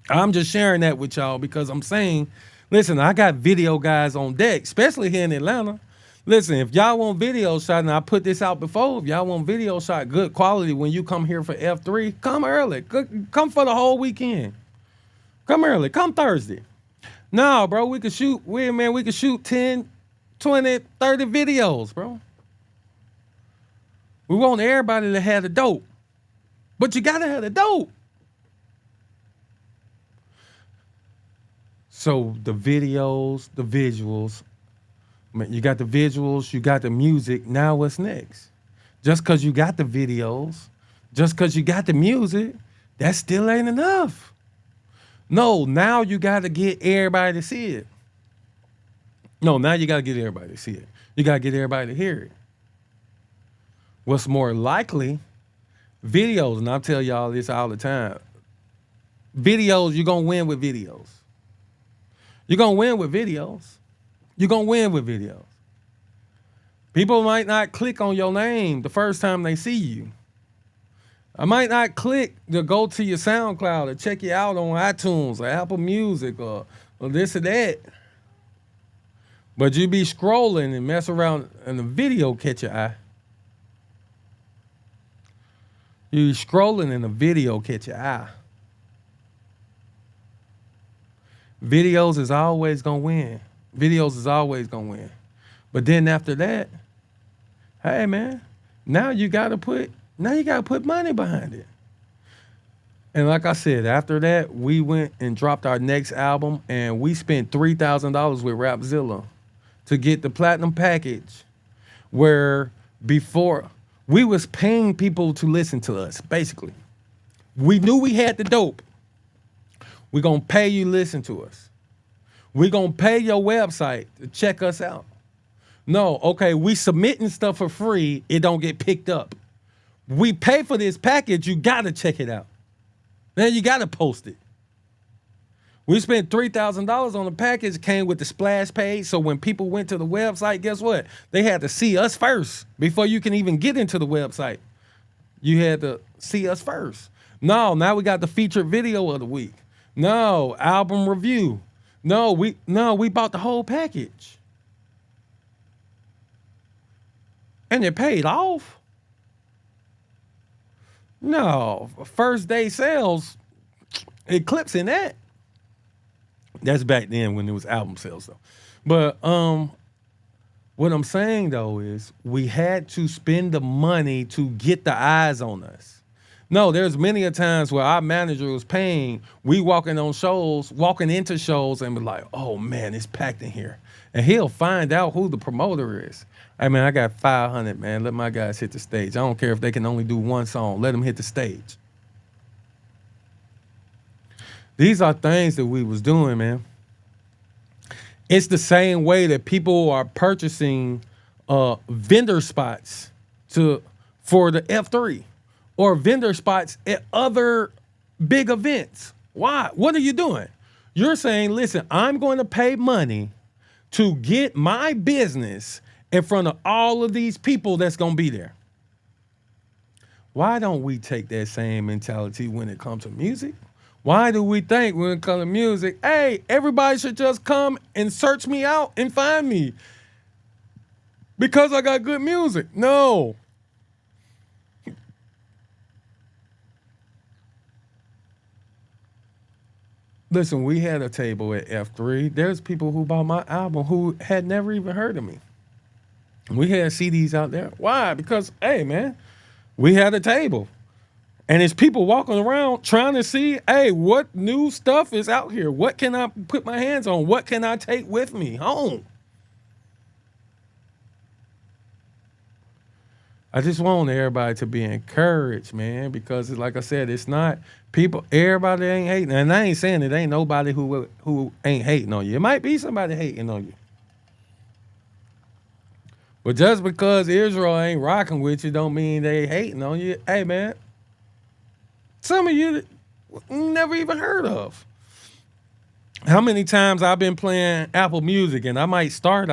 I'm just sharing that with y'all because I'm saying, listen, I got video guys on deck, especially here in Atlanta. Listen, if y'all want video shot, and I put this out before, if y'all want video shot, good quality, when you come here for F3, come early. Come for the whole weekend. Come early. Come Thursday. No, bro, we could shoot 10, 20, 30 videos, bro. We want everybody to have the dope. But you gotta have the dope. So the videos, the visuals, you got the visuals, you got the music. Now what's next? Just because you got the videos, just because you got the music, that still ain't enough. No, now you got to get everybody to see it. No, now you got to get everybody to see it. You got to get everybody to hear it. What's more likely, videos, and I tell y'all this all the time, videos, you're going to win with videos. You're going to win with videos. You're going to win with videos. People might not click on your name the first time they see you. I might not click to go to your SoundCloud or check you out on iTunes or Apple Music or this or that. But you be scrolling and mess around and the video catch your eye. You be scrolling and the video catch your eye. Videos is always going to win. Videos is always going to win. But then after that, hey, man, now you got to put money behind it. And like I said, after that, we went and dropped our next album, and we spent $3,000 with Rapzilla to get the platinum package, where before we was paying people to listen to us, basically. We knew we had the dope. We're going to pay you to listen to us. We're going to pay your website to check us out. No, okay, we submitting stuff for free. It don't get picked up. We pay for this package. You got to check it out. Then you got to post it. We spent $3,000 on the package, came with the splash page. So when people went to the website, guess what? They had to see us first before you can even get into the website. You had to see us first. No, now we got the featured video of the week. No, album review. No, we bought the whole package. And it paid off. No, first day sales eclipsing that. That's back then when it was album sales though. But what I'm saying though is we had to spend the money to get the eyes on us. No, there's many a times where our manager was paying, we walking into shows and be like, oh man, it's packed in here. And he'll find out who the promoter is. Hey man, I got 500, man. Let my guys hit the stage. I don't care if they can only do one song. Let them hit the stage. These are things that we was doing, man. It's the same way that people are purchasing vendor spots for the F3 or vendor spots at other big events. Why? What are you doing? You're saying, listen, I'm going to pay money to get my business in front of all of these people that's going to be there. Why don't we take that same mentality when it comes to music? Why do we think when it comes to music, hey, everybody should just come and search me out and find me because I got good music? No. Listen, we had a table at F3. There's people who bought my album who had never even heard of me. We had CDs out there. Why? Because, hey, man, we had a table. And it's people walking around trying to see, hey, what new stuff is out here? What can I put my hands on? What can I take with me home? I just want everybody to be encouraged, man, because like I said, it's not people, everybody ain't hating. And I ain't saying it ain't nobody who ain't hating on you. It might be somebody hating on you. But just because Israel ain't rocking with you don't mean they hating on you. Hey, man, some of you never even heard of. How many times I've been playing Apple Music and I might start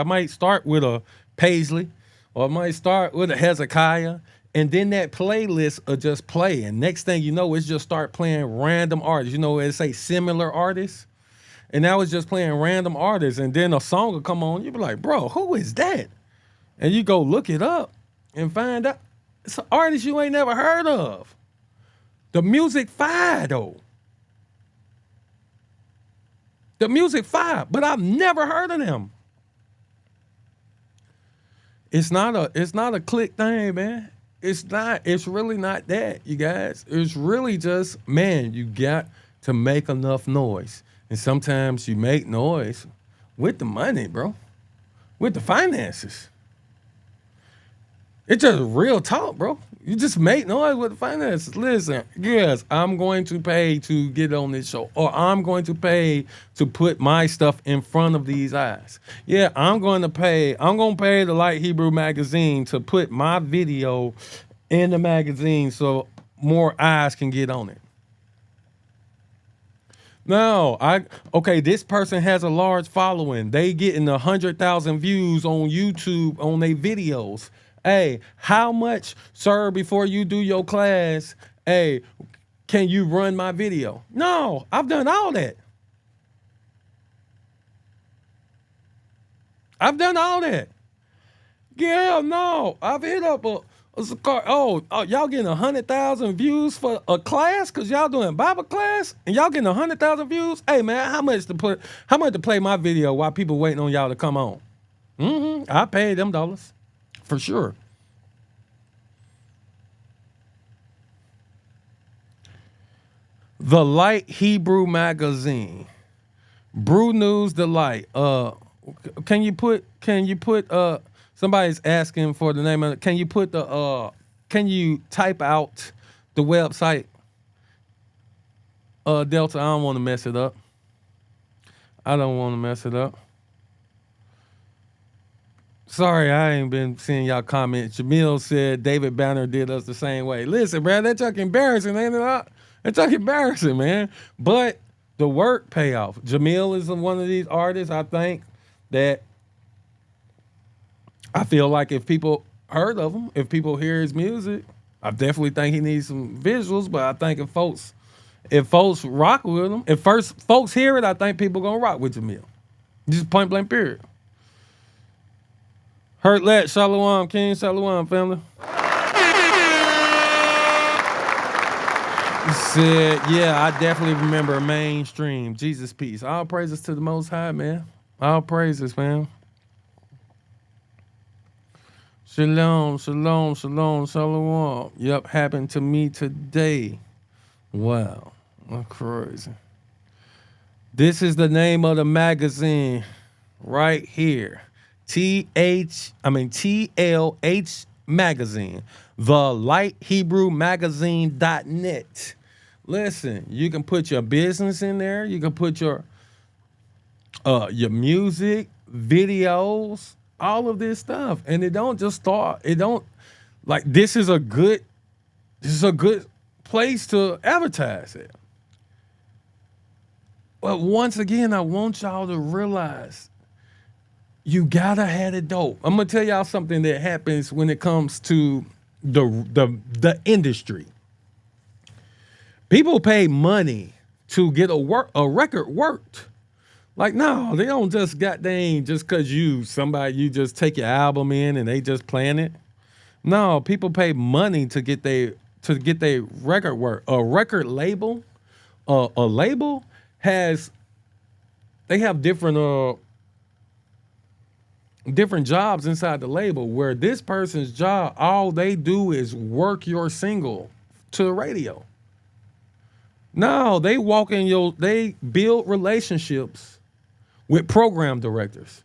with a Paisley or I might start with a Hezekiah, and then that playlist will just play. And next thing you know, it's just start playing random artists. You know, it say similar artists. And now it's just playing random artists. And then a song will come on. You be like, bro, who is that? And you go look it up and find out it's an artist you ain't never heard of. The music fire, though. The music fire, but I've never heard of them. It's not a click thing, man. It's really not that, you guys. It's really just, man, you got to make enough noise. And sometimes you make noise with the money, bro. With the finances. It's just real talk, bro. You just make noise with the finances. Listen, yes, I'm going to pay to get on this show, or I'm going to pay to put my stuff in front of these eyes. Yeah, I'm going to pay the Light Hebrew magazine to put my video in the magazine so more eyes can get on it. No, this person has a large following. They getting 100,000 views on YouTube on their videos. Hey, how much, sir, before you do your class, hey, can you run my video? No, I've done all that. Yeah, no, I've hit up a car. Oh, y'all getting 100,000 views for a class because y'all doing Bible class and y'all getting 100,000 views? Hey, man, how much to play my video while people waiting on y'all to come on? I paid them dollars. For sure. The Light Hebrew magazine. Brew News Delight. Can you put somebody's asking for the name of it. Can you type out the website? Delta, I don't want to mess it up. Sorry, I ain't been seeing y'all comments. Jamil said David Banner did us the same way. Listen, man, that's just embarrassing, ain't it? It's just embarrassing, man. But the work pay off. Jamil is one of these artists, I think, that I feel like if people heard of him, if people hear his music, I definitely think he needs some visuals. But I think if folks rock with him, if first folks hear it, I think people gonna rock with Jamil. Just point blank period. Hurt Let, Shalom, King, Shalom, family. He said, yeah, I definitely remember mainstream. Jesus peace. All praises to the Most High, man. All praises, man. Shalom, shalom, shalom, shalom. Yep, happened to me today. Wow, that's crazy. This is the name of the magazine right here. TLH magazine, the Light Hebrew magazine.net. Listen, you can put your business in there. You can put your music, videos, all of this stuff. And it don't just start. It don't like this is a good place to advertise it. But once again, I want y'all to realize you gotta have it dope. I'm gonna tell y'all something that happens when it comes to the industry. People pay money to get a record worked. Like, no, they don't just just cause you just take your album in and they just playing it. No, people pay money to get their record work. A record label, a label they have different jobs inside the label where this person's job, all they do is work your single to the radio. No, they build relationships with program directors.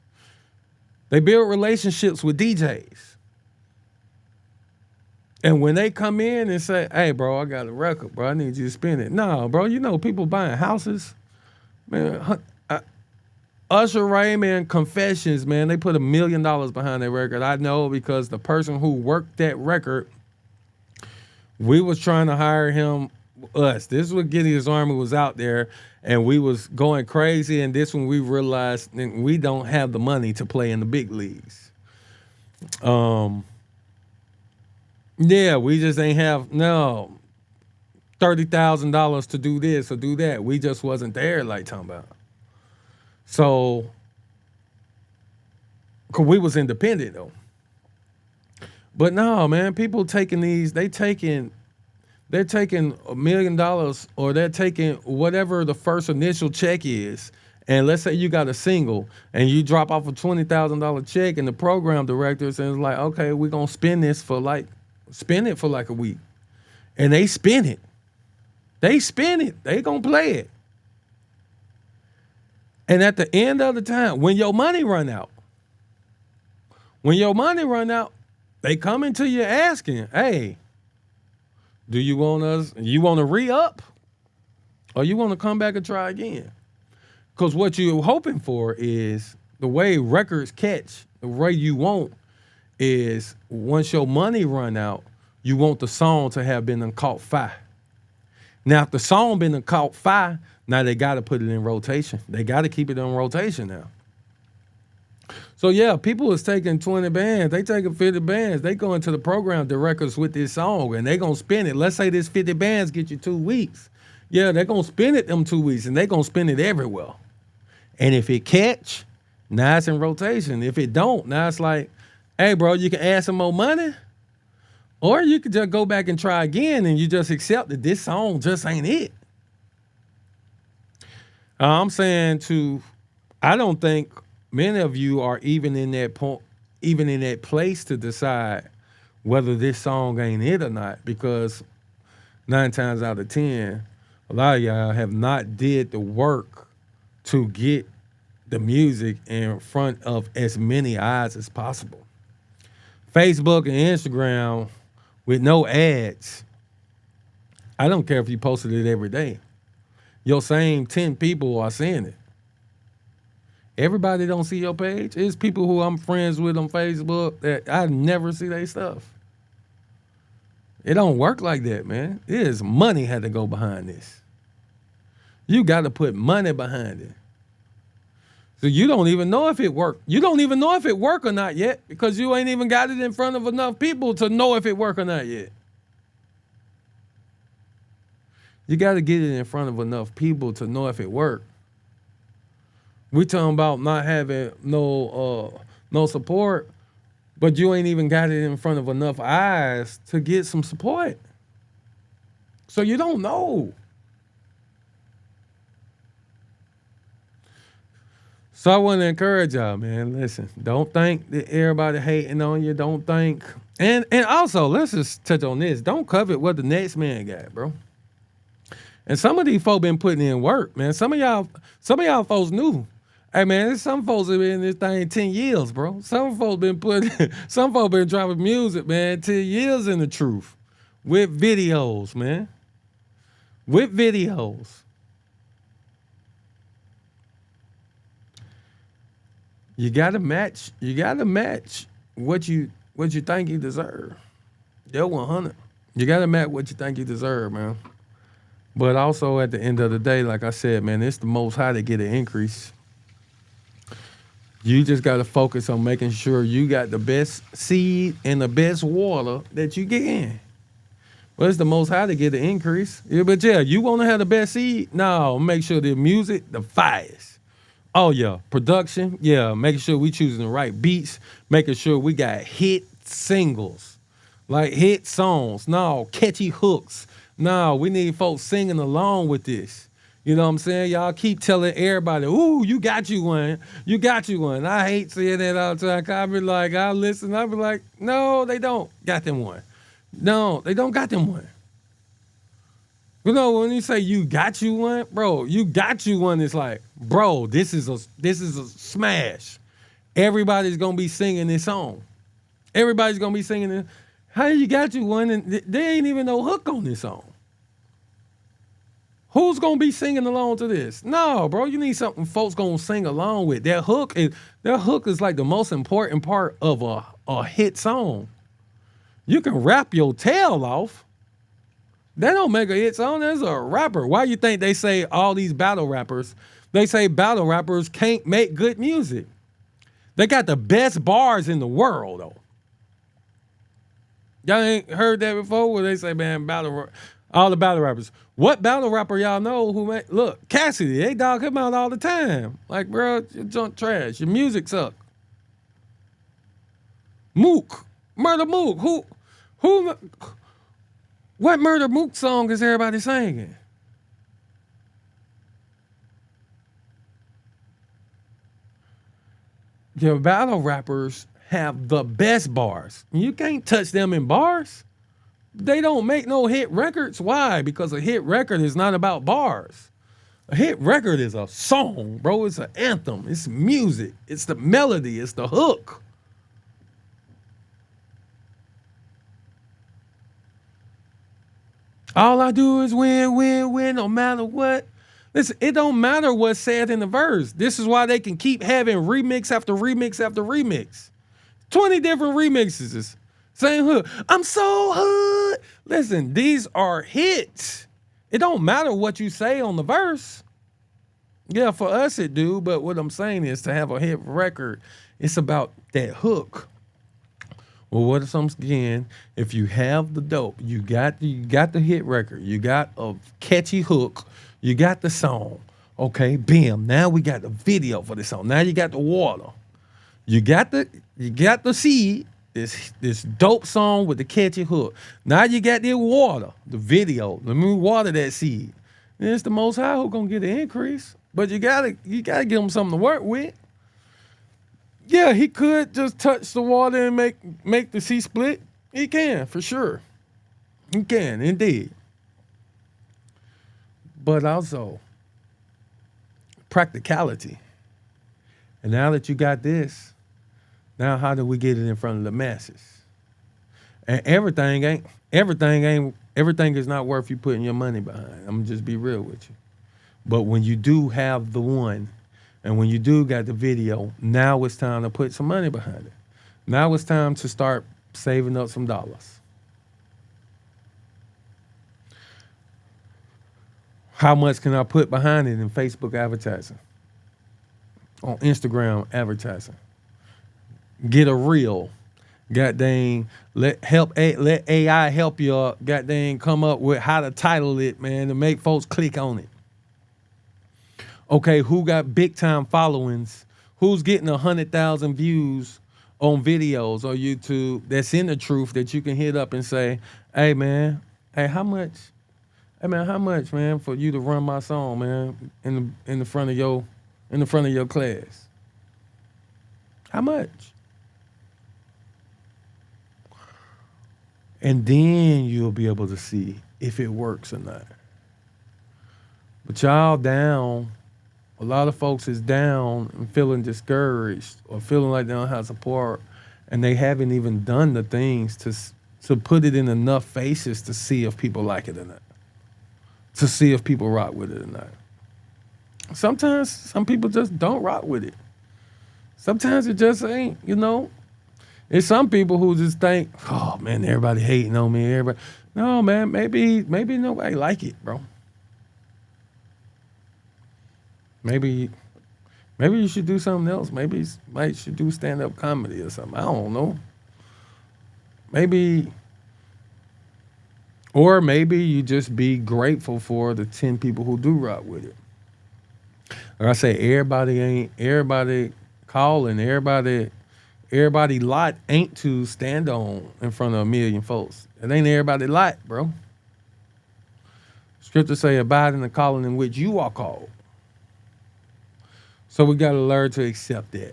They build relationships with DJs. And when they come in and say, hey, bro, I got a record, bro, I need you to spin it. No, bro, you know, people buying houses. Man, Usher Raymond Confessions, man, they put $1 million behind that record. I know because the person who worked that record, we was trying to hire him, us. This was Gideon's Army was out there, and we was going crazy, and this when we realized that we don't have the money to play in the big leagues. Yeah, we just ain't have $30,000 to do this or do that. We just wasn't there like talking about. So, cause we was independent though. But no, man, people taking these, they're taking $1 million or they're taking whatever the first initial check is. And let's say you got a single and you drop off a $20,000 check and the program director says like, okay, we're gonna spin it for like a week. And they spin it. They gonna play it. And at the end of the time, when your money run out, they come into you asking, hey, do you want to re-up? Or you want to come back and try again? Because what you're hoping for is the way records catch, the way you want is once your money run out, you want the song to have been caught fire. Now, if the song been caught fire, now they got to put it in rotation. They got to keep it on rotation now. So, yeah, people is taking 20 bands. They taking 50 bands. They go into the program directors with this song, and they going to spin it. Let's say this 50 bands get you 2 weeks. Yeah, they're going to spin it them 2 weeks, and they going to spin it everywhere. And if it catch, now it's in rotation. If it don't, now it's like, hey, bro, you can add some more money, or you could just go back and try again, and you just accept that this song just ain't it. I'm saying I don't think many of you are even in that point, even in that place to decide whether this song ain't it or not, because 9 times out of 10, a lot of y'all have not did the work to get the music in front of as many eyes as possible. Facebook and Instagram with no ads. I don't care if you posted it every day. Your same 10 people are seeing it. Everybody don't see your page. It's people who I'm friends with on Facebook that I never see their stuff. It don't work like that, man. It is money had to go behind this. You got to put money behind it. So you don't even know if it worked. You don't even know if it worked or not yet because you ain't even got it in front of enough people to know if it worked or not yet. You got to get it in front of enough people to know if it worked. We talking about not having no support, but you ain't even got it in front of enough eyes to get some support. So you don't know. So I want to encourage y'all, man. Listen, don't think that everybody hating on you. Don't think, and also let's just touch on this. Don't covet what the next man got, bro. And some of these folks been putting in work, man. Some of y'all folks new. Hey man, there's some folks that been in this thing 10 years, bro. Some folks been dropping music, man, 10 years in the truth. With videos, man. With videos. You gotta match what you think you deserve. They're 100. You gotta match what you think you deserve, man. But also at the end of the day, like I said, man, it's the Most High to get an increase. You just got to focus on making sure you got the best seed and the best water that you can. Well, it's the Most High to get the increase. Yeah, but yeah, you want to have the best seed? No, make sure the music, the fires. Oh, yeah, production. Yeah, making sure we choosing the right beats. Making sure we got hit singles, like hit songs. No, catchy hooks. No, we need folks singing along with this. You know what I'm saying? Y'all keep telling everybody, ooh, you got you one. You got you one. I hate saying that all the time. I be like, I listen. I be like, no, they don't got them one. No, they don't got them one. You know, when you say you got you one, bro, you got you one. It's like, bro, this is a smash. Everybody's gonna be singing this song. Everybody's gonna be singing it. How you got you one and there ain't even no hook on this song? Who's gonna be singing along to this? No, bro, you need something folks gonna sing along with. That hook is like the most important part of a hit song. You can rap your tail off. That don't make a hit song. There's a rapper. Why you think they say all these battle rappers? They say battle rappers can't make good music. They got the best bars in the world, though. Y'all ain't heard that before? Where they say, man, all the battle rappers. What battle rapper y'all know who make? Look, Cassidy. They dog him out all the time. Like, bro, your junk trash. Your music suck. Mook, Murder Mook. Who? What Murder Mook song is everybody singing? Your battle rappers have the best bars. You can't touch them in bars. They don't make no hit records. Why? Because a hit record is not about bars. A hit record is a song, bro. It's an anthem. It's music. It's the melody. It's the hook. All I do is win, win, win, no matter what. Listen, it don't matter what's said in the verse. This is why they can keep having remix after remix after remix. 20 different remixes. Same hood. I'm so hood. Listen, these are hits. It don't matter what you say on the verse. Yeah, for us it do, but what I'm saying is to have a hit record, it's about that hook. Well, what if again, if you have the dope, you got the hit record, you got a catchy hook, you got the song. Okay, bam. Now we got the video for the song. Now you got the water. You got the seed, this dope song with the catchy hook. Now you got the water, the video. Let me water that seed. And it's the Most High who gonna get the increase. But you gotta give him something to work with. Yeah, he could just touch the water and make the sea split. He can, for sure. He can, indeed. But also, practicality. And now that you got this, now how do we get it in front of the masses? And everything is not worth you putting your money behind. I'm gonna just be real with you. But when you do have the one, and when you do got the video, now it's time to put some money behind it. Now it's time to start saving up some dollars. How much can I put behind it in Facebook advertising? On Instagram advertising? Get a reel. God dang, let AI help you, god dang, come up with how to title it, man, to make folks click on it. Okay, who got big time followings? Who's getting 100,000 views on videos on YouTube that's in the truth that you can hit up and say, hey man, how much, man, for you to run my song, man, in the front of your class? How much? And then you'll be able to see if it works or not. But y'all down. A lot of folks is down and feeling discouraged or feeling like they don't have support, and they haven't even done the things to put it in enough faces to see if people like it or not, to see if people rock with it or not. Sometimes some people just don't rock with it. Sometimes it just ain't, It's some people who just think, oh man, everybody hating on me. Everybody, no man, maybe nobody like it, bro. Maybe you should do something else. Maybe you should do stand-up comedy or something. I don't know. Maybe you just be grateful for the 10 people who do rock with it. Like I say, everybody calling, everybody lot ain't to stand on in front of 1 million folks. It ain't everybody lot, bro. Scripture say, abide in the calling in which you are called. So we got to learn to accept that.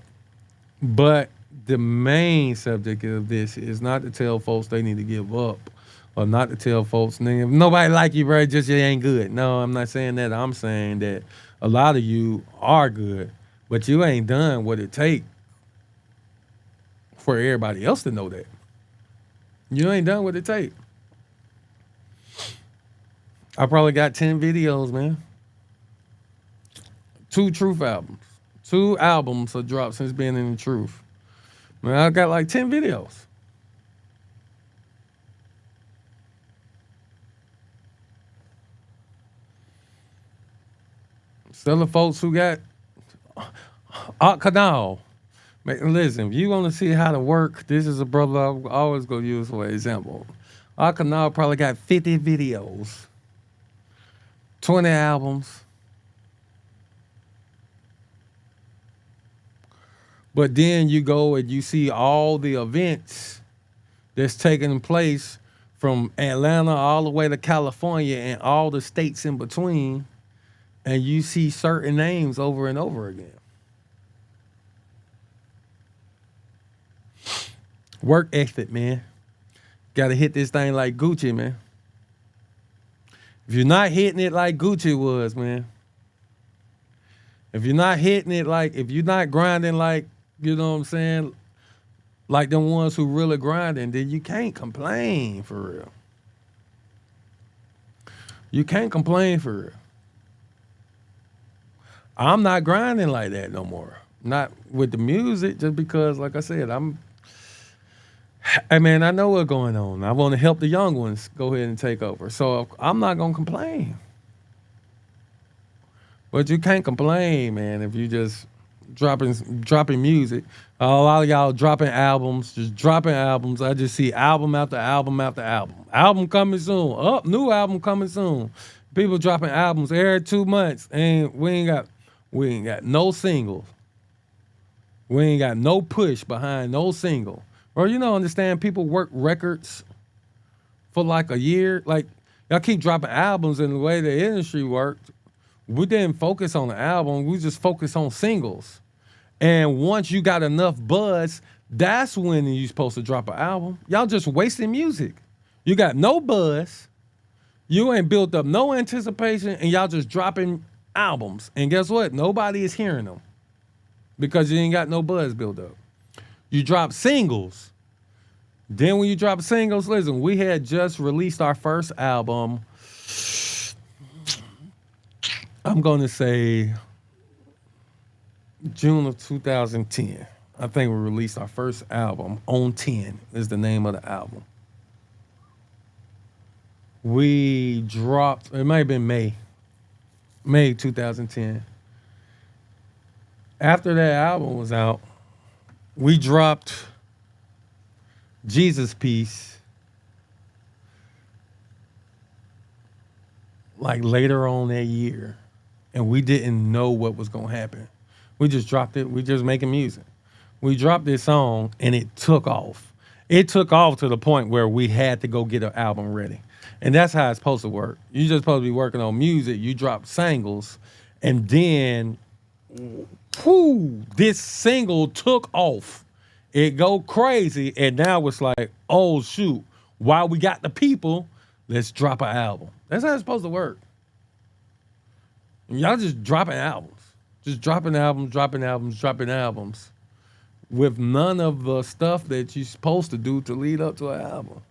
But the main subject of this is not to tell folks they need to give up or not to tell folks, nigga, if nobody like you, bro, just you ain't good. No, I'm not saying that. I'm saying that a lot of you are good, but you ain't done what it take for everybody else to know that. You ain't done what it take. I probably got 10 videos, man. 2 Truth albums. 2 albums have dropped since being in the Truth. Man, I got like 10 videos. Still the folks who got Art Canal. Man, listen, if you want to see how to work, this is a brother I'm always going to use for example. Art Canal probably got 50 videos, 20 albums. But then you go and you see all the events that's taking place from Atlanta all the way to California and all the states in between, and you see certain names over and over again. Work ethic, man. Got to hit this thing like Gucci, man. If you're not hitting it like Gucci was, man. If you're not hitting it like, if you're not grinding like, you know what I'm saying, like the ones who really grinding, then you can't complain for real. You can't complain for real. I'm not grinding like that no more. Not with the music, just because, like I said, hey man, I know what's going on. I want to help the young ones go ahead and take over. So I'm not gonna complain. But you can't complain, man, if you just dropping music. A lot of y'all dropping albums, just dropping albums. I just see album after album after album. Album coming soon. Oh, new album coming soon. People dropping albums every 2 months, and we ain't got no singles. We ain't got no push behind no single. Or you know, understand people work records for like a year. Like y'all keep dropping albums, and the way the industry worked, we didn't focus on the album. We just focused on singles. And once you got enough buzz, that's when you're supposed to drop an album. Y'all just wasting music. You got no buzz. You ain't built up no anticipation, and y'all just dropping albums. And guess what? Nobody is hearing them because you ain't got no buzz built up. You drop singles. Then when you drop singles, listen, we had just released our first album. I'm going to say June of 2010. I think we released our first album. On 10 is the name of the album. We dropped, it might have been May 2010. After that album was out, we dropped Jesus Piece like later on that year. And we didn't know what was going to happen. We just dropped it. We just making music. We dropped this song and it took off. It took off to the point where we had to go get an album ready. And that's how it's supposed to work. You're just supposed to be working on music. You drop singles and then this single took off. It go crazy. And now it's like, oh shoot, while we got the people, let's drop an album. That's how it's supposed to work. And y'all just dropping albums. Just dropping albums with none of the stuff that you're supposed to do to lead up to an album.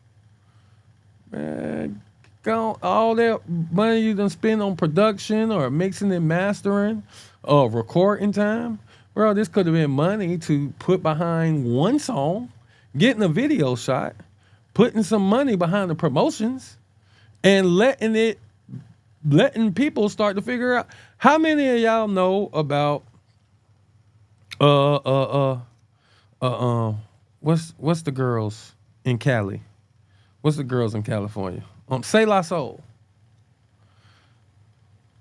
Man, all that money you done spend on production or mixing and mastering or recording time, bro, this could have been money to put behind one song, getting a video shot, putting some money behind the promotions, and letting people start to figure out. How many of y'all know about what's the girls in Cali? What's the girls in California? Say La Soul.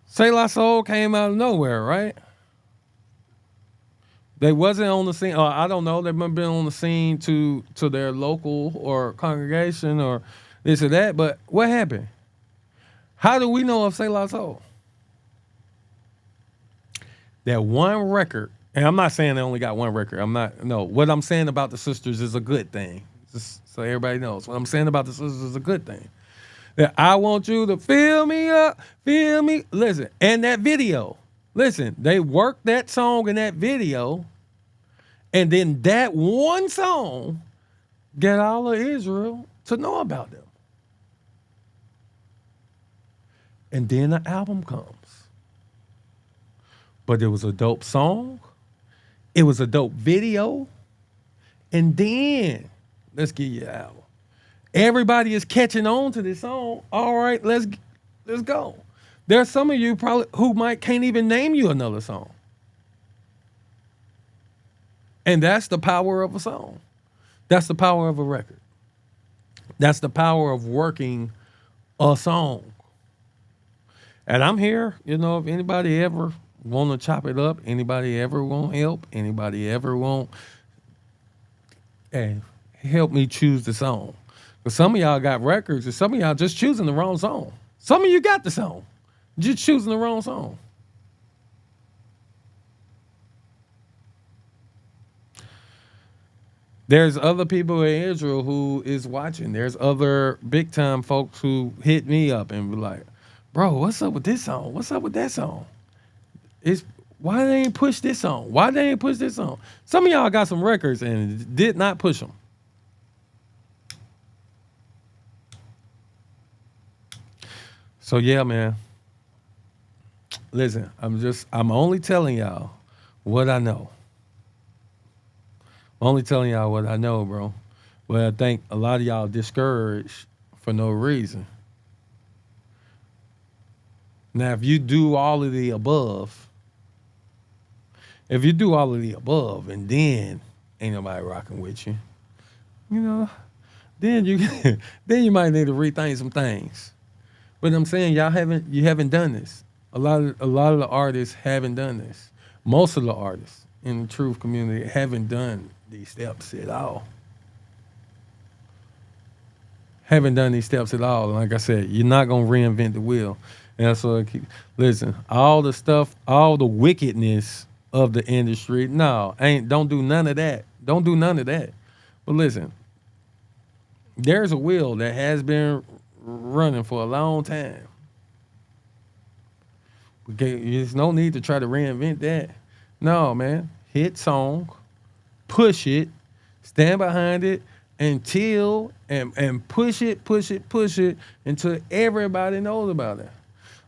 Say La Soul came out of nowhere, right? They wasn't on the scene. I don't know. They might have been on the scene to their local or congregation or this or that. But what happened? How do we know of Say La Soul? That one record, and I'm not saying they only got one record. What I'm saying about the sisters is a good thing. Just so everybody knows. What I'm saying about the sisters is a good thing. That I want you to fill me up, feel me. Listen, and that video. Listen, they worked that song in that video, and then that one song get all of Israel to know about them. And then the album comes. But it was a dope song. It was a dope video. And then, let's get you an album. Everybody is catching on to this song. All right, let's go. There's some of you probably who can't even name you another song. And that's the power of a song. That's the power of a record. That's the power of working a song. And I'm here, if anybody ever want to chop it up, anybody ever want help, anybody ever want, hey, help me choose the song. But some of y'all got records, and some of y'all just choosing the wrong song. Some of you got the song, just choosing the wrong song. There's other people in Israel who is watching. There's other big time folks who hit me up and be like, bro, what's up with this song? What's up with that song? Why they ain't push this song? Why they ain't push this song? Some of y'all got some records and did not push them. So yeah, man. Listen, I'm only telling y'all what I know. I'm only telling y'all what I know, bro. But I think a lot of y'all discouraged for no reason. Now, if you do all of the above, and then ain't nobody rocking with you, then you might need to rethink some things. But I'm saying you haven't done this. A lot of the artists haven't done this. Most of the artists in the truth community haven't done these steps at all. Haven't done these steps at all. And like I said, you're not gonna reinvent the wheel. And that's what listen, all the stuff, all the wickedness of the industry, don't do none of that. Don't do none of that. But listen, there's a wheel that has been running for a long time. There's no need to try to reinvent that. No, man. Hit song, push it, stand behind it until and push it until everybody knows about it.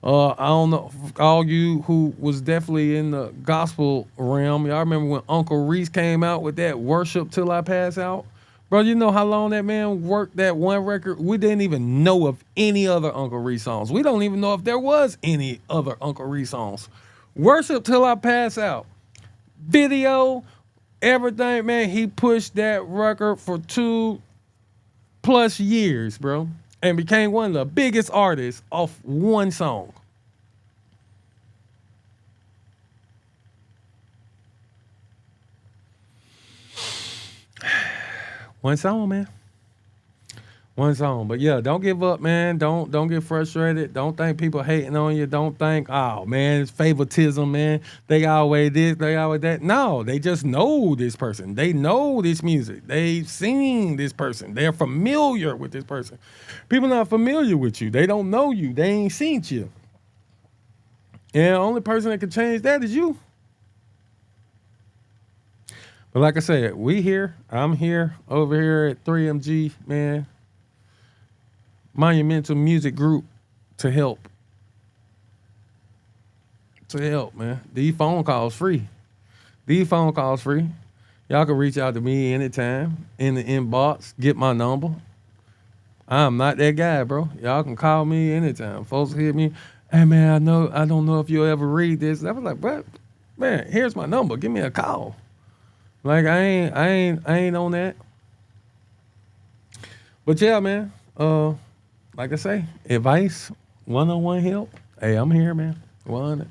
I don't know, all you who was definitely in the gospel realm, y'all remember when Uncle Reese came out with that Worship Till I Pass Out? Bro, you know how long that man worked that one record? We didn't even know of any other Uncle Reese songs. We don't even know if there was any other Uncle Reese songs. Worship Till I Pass Out. Video, everything, man. He pushed that record for 2+ years, bro. And became one of the biggest artists off one song. One song, man. One song. But yeah, don't give up, man. Don't get frustrated. Don't think people hating on you. Don't think, oh man, it's favoritism, man. They always this, they always that. No, they just know this person. They know this music. They've seen this person. They're familiar with this person. People not familiar with you. They don't know you. They ain't seen you. And the only person that can change that is you. But like I said, we here. I'm here over here at 3MG, man. Monumental Music Group to help. Man. These phone calls free. Y'all can reach out to me anytime in the inbox. Get my number. I'm not that guy, bro. Y'all can call me anytime. Folks hit me. Hey man, I don't know if you'll ever read this. I was like, but man, here's my number. Give me a call. Like I ain't on that. But yeah, man. Like I say, advice, one-on-one help. Hey, I'm here, man. 100.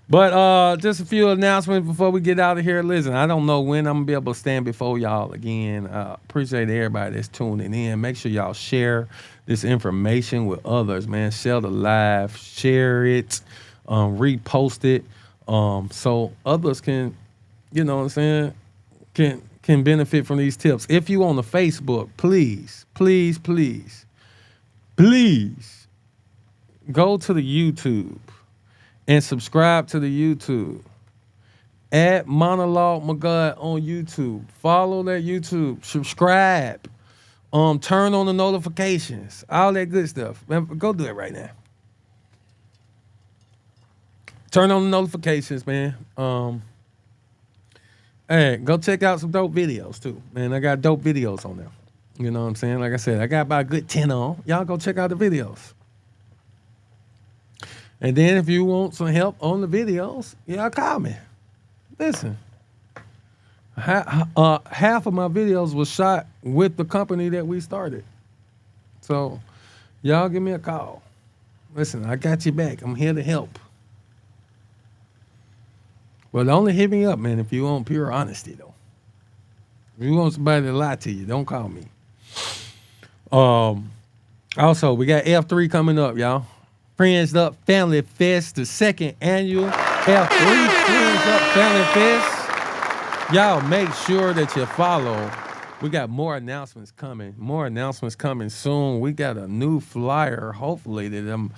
But just a few announcements before we get out of here. Listen, I don't know when I'm gonna be able to stand before y'all again. Appreciate everybody that's tuning in. Make sure y'all share this information with others, man. Share the live, share it, repost it, so others can, you know what I'm saying, can benefit from these tips. If you on the Facebook, please, please, please, please go to the YouTube and subscribe to the YouTube. At Monolog Magad on YouTube. Follow that YouTube. Subscribe. Turn on the notifications. All that good stuff. Man, go do it right now. Turn on the notifications, man. Hey, go check out some dope videos too. Man, I got dope videos on there. You know what I'm saying? Like I said, I got about a good 10 on. Y'all go check out the videos. And then if you want some help on the videos, y'all call me. Listen, half of my videos was shot with the company that we started. So y'all give me a call. Listen, I got you back. I'm here to help. But only hit me up, man, if you want pure honesty, though. If you want somebody to lie to you, don't call me. Also, we got F3 coming up, y'all. Friends Up Family Fest, the second annual F3 Friends Up Family Fest. Y'all make sure that you follow. We got more announcements coming. More announcements coming soon. We got a new flyer, hopefully, that I'm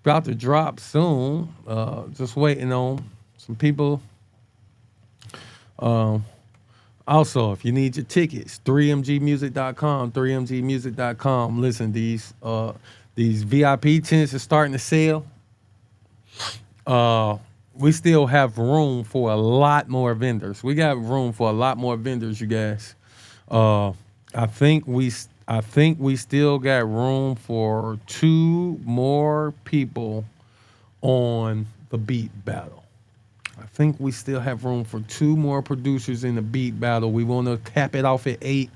about to drop soon. Just waiting on some people. Also, if you need your tickets, 3mgmusic.com, 3mgmusic.com. Listen, these VIP tents are starting to sell. We still have room for a lot more vendors. We got room for a lot more vendors, you guys. I think we still got room for 2 more people on the beat battle. I think we still have room for 2 more producers in the beat battle. We want to cap it off at 8.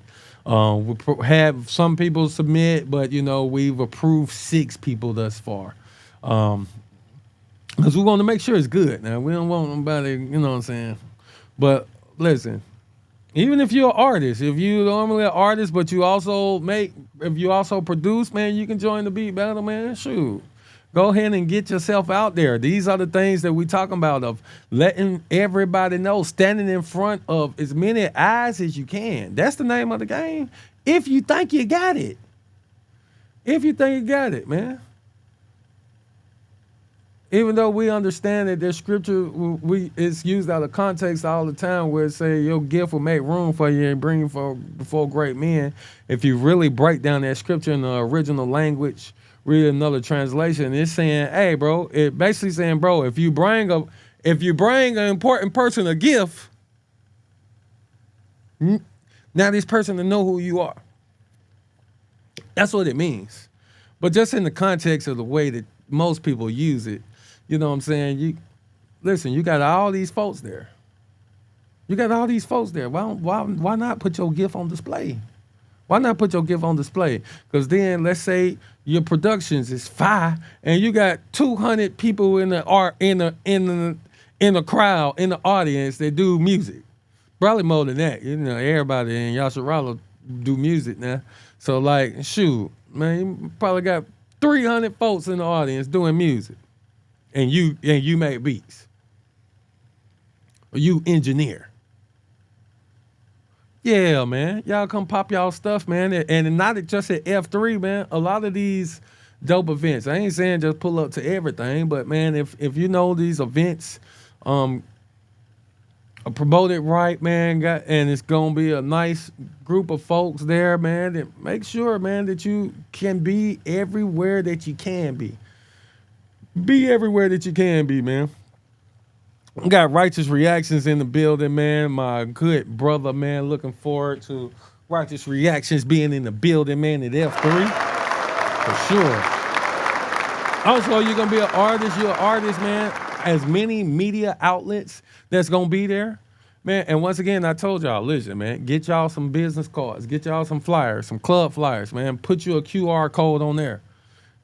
We have some people submit, but we've approved 6 people thus far. Because we want to make sure it's good. Now we don't want nobody, you know what I'm saying. But listen, even if you're an artist, if you normally an artist, but you also produce, man, you can join the beat battle, man. Shoot. Go ahead and get yourself out there. These are the things that we talking about, of letting everybody know, standing in front of as many eyes as you can. That's the name of the game. If you think you got it. If you think you got it, man. Even though we understand that there's scripture, it's used out of context all the time, where it say your gift will make room for you and bring you before great men. If you really break down that scripture in the original language, read another translation, it's saying, hey, bro, it basically saying, bro, if you bring an important person a gift, now this person will know who you are. That's what it means. But just in the context of the way that most people use it, you know what I'm saying? You got all these folks there. You got all these folks there. Why not put your gift on display? Why not put your gift on display? Because then, let's say your productions is 5, and you got 200 people in the crowd, in the audience that do music. Probably more than that. Everybody in Yasharala do music now. So shoot, man, you probably got 300 folks in the audience doing music, and you make beats, or you engineer. Yeah, man. Y'all come pop y'all stuff, man. And not just at F3, man. A lot of these dope events. I ain't saying just pull up to everything, but man, if you know these events are promoted right, man, and it's gonna be a nice group of folks there, man, then make sure, man, that you can be everywhere that you can be. Be everywhere that you can be, man. We got Righteous Reactions in the building, man. My good brother, man. Looking forward to Righteous Reactions being in the building, man, at F3. For sure. Also, you're going to be an artist. You're an artist, man. As many media outlets that's going to be there. Man, and once again, I told y'all, listen, man, get y'all some business cards. Get y'all some flyers, some club flyers, man. Put you a QR code on there.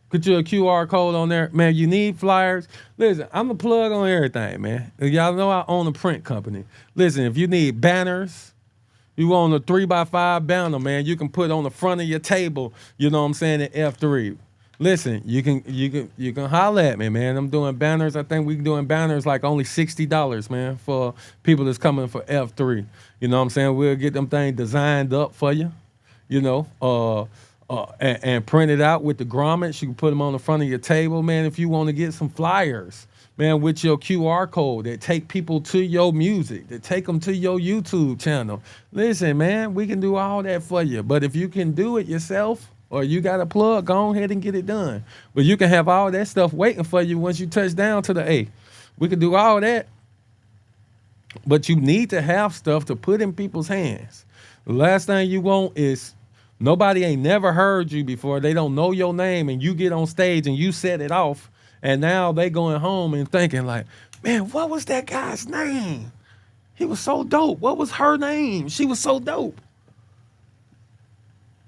Put you a QR code on there. Man, you need flyers. Listen, I'm a plug on everything, man. Y'all know I own a print company. Listen, if you need banners, you want a 3x5 banner, man, you can put on the front of your table, you know what I'm saying, at F3. Listen, you can holler at me, man. I'm doing banners. I think we doing banners like only $60, man, for people that's coming for F3. You know what I'm saying? We'll get them things designed up for you. You know, and print it out with the grommets. You can put them on the front of your table, man. If you want to get some flyers, man, with your QR code that take people to your music, that take them to your YouTube channel. Listen, man, we can do all that for you. But if you can do it yourself or you got a plug, go ahead and get it done. But you can have all that stuff waiting for you once you touch down to the A. We can do all that. But you need to have stuff to put in people's hands. The last thing you want is nobody ain't never heard you before. They don't know your name, and you get on stage and you set it off, and now they going home and thinking like, man, what was that guy's name? He was so dope. What was her name? She was so dope.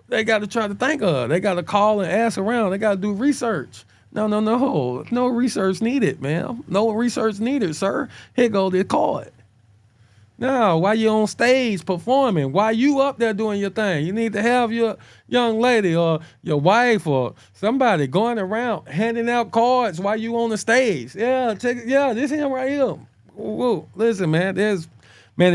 They got to try to think of her. They got to call and ask around. They got to do research. No. No research needed, man. No research needed, sir. Here go the card. No, while you on stage performing, while you up there doing your thing, you need to have your young lady or your wife or somebody going around handing out cards while you on the stage. Yeah, this him right here. Whoa. Listen, man, there's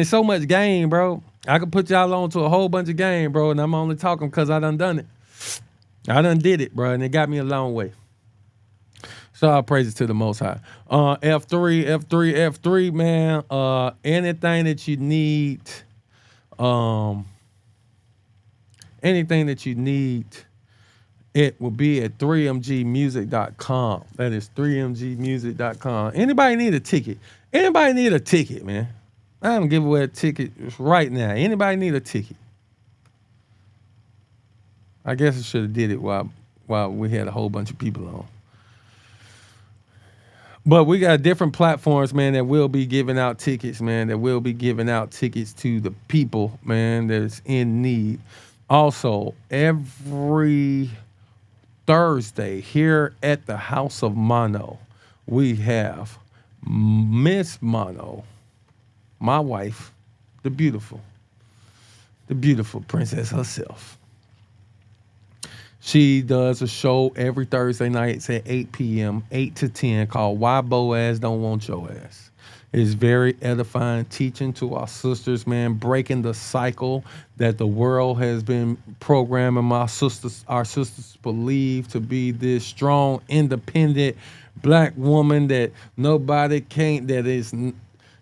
so much game, bro. I could put y'all on to a whole bunch of game, bro, and I'm only talking because I done it. I done did it, bro, and it got me a long way. So all praises to the Most High. F3, man. Anything that you need, it will be at 3mgmusic.com. That is 3mgmusic.com. Anybody need a ticket? Anybody need a ticket, man? I'm giving away a ticket right now. Anybody need a ticket? I guess I should have did it while we had a whole bunch of people on. But we got different platforms, man, that will be giving out tickets, man, that will be giving out tickets to the people, man, that's in need. Also, every Thursday here at the House of Mono, we have Miss Mono, my wife, the beautiful princess herself. She does a show every Thursday nights at 8 p.m., 8 to 10, called Why Boaz Don't Want Your Ass. It's very edifying, teaching to our sisters, man, breaking the cycle that the world has been programming our sisters believe to be this strong, independent black woman that nobody can't, that is,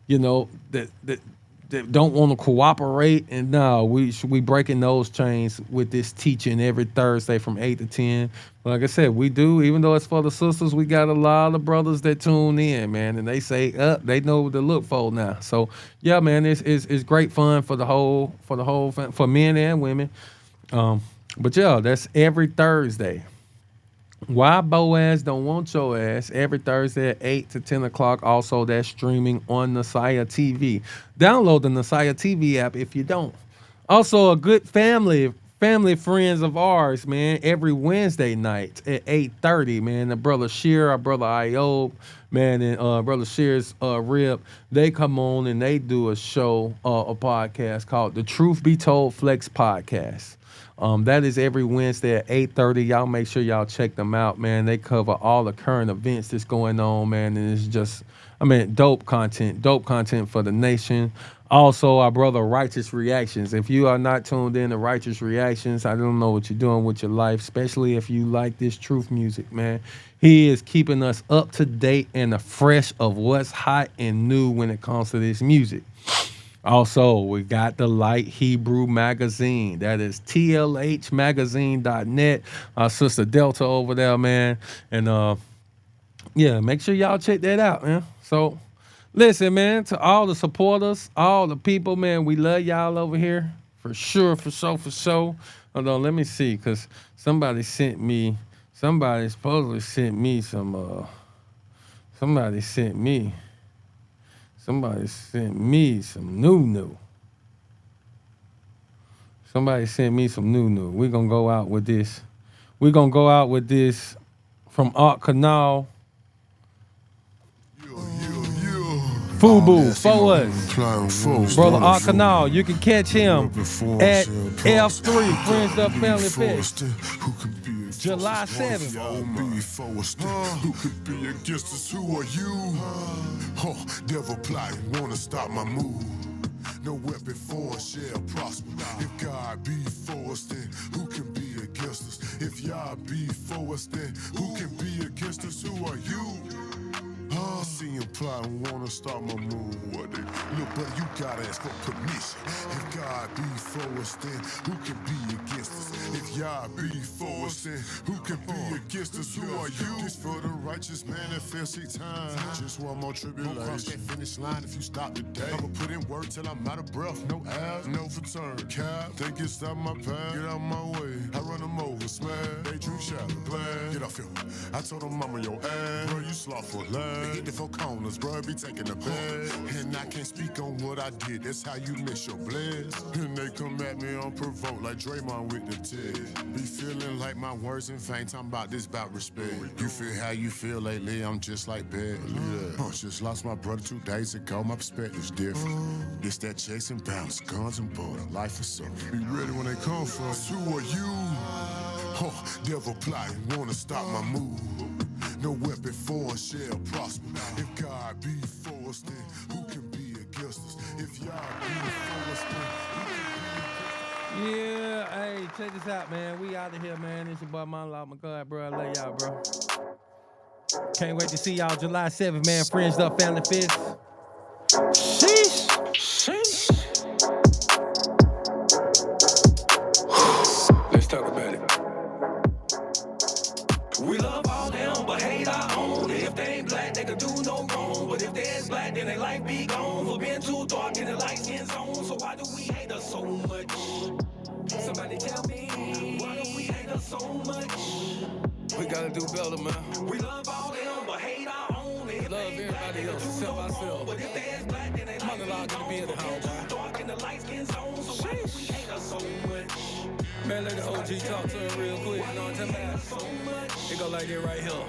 you know, that don't want to cooperate. And no, we breaking those chains with this teaching every Thursday from 8 to 10. Like I said, we do, even though it's for the sisters, we got a lot of brothers that tune in, man, and they say, they know what to look for now. So yeah, man, it's great fun for men and women. But yeah, that's every Thursday. Why Boaz Don't Want Your Ass, every Thursday at 8 to 10 o'clock. Also, that's streaming on Messiah TV. Download the Messiah TV app if you don't. Also, a good family friends of ours, man, every Wednesday night at 8:30, man. The brother Sheer, our brother Iob, man, and brother Sheer's Rib, they come on and they do a show, a podcast called The Truth Be Told Flex Podcast. That is every Wednesday at 8:30. Y'all make sure y'all check them out, man. They cover all the current events that's going on, man. And it's just, dope content for the nation. Also, our brother Righteous Reactions. If you are not tuned in to Righteous Reactions, I don't know what you're doing with your life, especially if you like this truth music, man. He is keeping us up to date and fresh of what's hot and new when it comes to this music. Also, we got the Light Hebrew Magazine. That is tlhmagazine.net. Our sister Delta over there, man. And yeah, make sure y'all check that out, man. So, listen, man, to all the supporters, all the people, man, we love y'all over here. For sure. Hold on, let me see, because somebody supposedly sent me some, Somebody sent me some new. Somebody sent me some new. We're going to go out with this. From Art Canal. Fubu, for us. Brother Art Canal, you can catch him at F3, Friends Up Family Fest. July 7th. Y'all be for us, who could be against us? Who are you? Devil plotting, wanna stop my move. No weapon for us shall prosper. If God be for us, then who can be against us? If y'all be for us, then who can be against us? Who are you? I see him plot and wanna start my move. What they look, buddy, you gotta ask for permission. If God be for us, then who can be against us? If y'all be for us, then who can be against us? Who are you? It's for the righteous manifest each time. Just one more tribulation. Don't cross that finish line if you stop today. I'ma put in work till I'm out of breath. No abs, no return. Cap, think it's out my path. Get out my way. I run them over, smash. They true shadow, glad. Get off here. I told them mama your ass. Bro, you slothful lad. Hit the four corners, bro, be taking a bed. And I can't speak on what I did, that's how you miss your bless. And they come at me unprovoked like Draymond with the test. Be feeling like my words in vain, talking about this about respect. You feel how you feel lately, I'm just like bad. Just lost my brother 2 days ago, my perspective's different. It's that chasing bounce, guns and bullets, life is so. Be ready when they come for us. Who are you? Devil plotting, wanna stop my move. No weapon for us shall prosper. If God be for us, then who can be against us? If y'all be for us, then who can be against us? Yeah, hey, check this out, man. We out of here, man. It's your boy Monolog Magad, bro. I love y'all, bro. Can't wait to see y'all July 7th, man. Fringed Up Family Fist. Sheesh. Sheesh. Let's talk about it. We love all them, but hate our own. If they ain't black, they could do no wrong. But if they is black, then they life be gone. For being too dark in the light skin zone. So why do we hate us so much? Somebody tell me, why do we hate us so much? We gotta do better, man. We love all them, but hate our own. If Love everybody else except ourselves. but if they is black, then they life Monolog be gonna be in the gone. house, For being too dark in the light skin zone. So why do we hate us so much? Man, let the OG talk to him real quick. You know what I'm talking about? It go like that right here.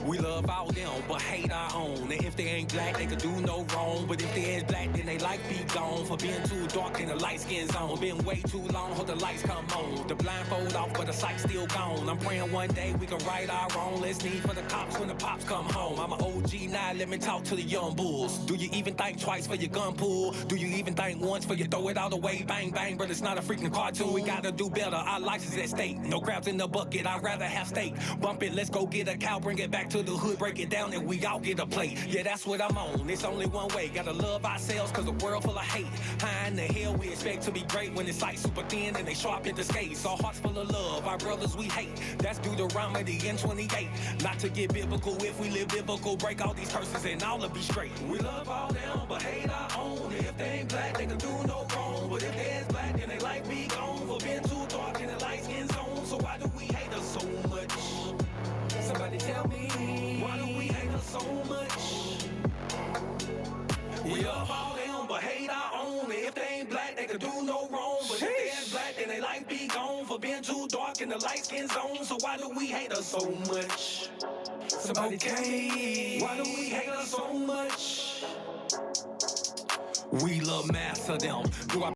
We love all them, but hate our own. And if they ain't black, they could do no wrong. But if they is black, then they life be gone. For being too dark in the light skin zone. Been way too long, hope the lights come on. The blindfold off, but the sight's still gone. I'm praying one day we can right our wrong. Let's need for the cops when the pops come home. I'm an OG now, let me talk to the young bulls. Do you even think twice for your gun pull? Do you even think once for you throw it all away? Bang, bang, but it's not a freaking cartoon. We gotta do better, our life is at stake. No crabs in the bucket, I'd rather have steak. Bump it, let's go get a cow, bring it back to the hood, break it down and we all get a plate. Yeah, that's what I'm on, it's only one way. Gotta love ourselves cause the world full of hate. How in the hell we expect to be great when it's like super thin and they sharp at the skates? Our hearts full of love, our brothers we hate. That's Deuteronomy in 28. Not to get biblical, if we live biblical, break all these curses and all will be straight. We love all them, but hate our own. If they ain't black, they can do no wrong. But if they is black, then they life be gone. For being too dark in the light skin zone. So why do we hate us so much? Somebody tell me, why do we hate us so much? We love all them, but hate our own. If they ain't black, they could do no wrong. But if they is black, then they life be gone. For being too dark in the light skin zone. So why do we hate us so much? Somebody tell me, why do we hate us so much? We love mass of them.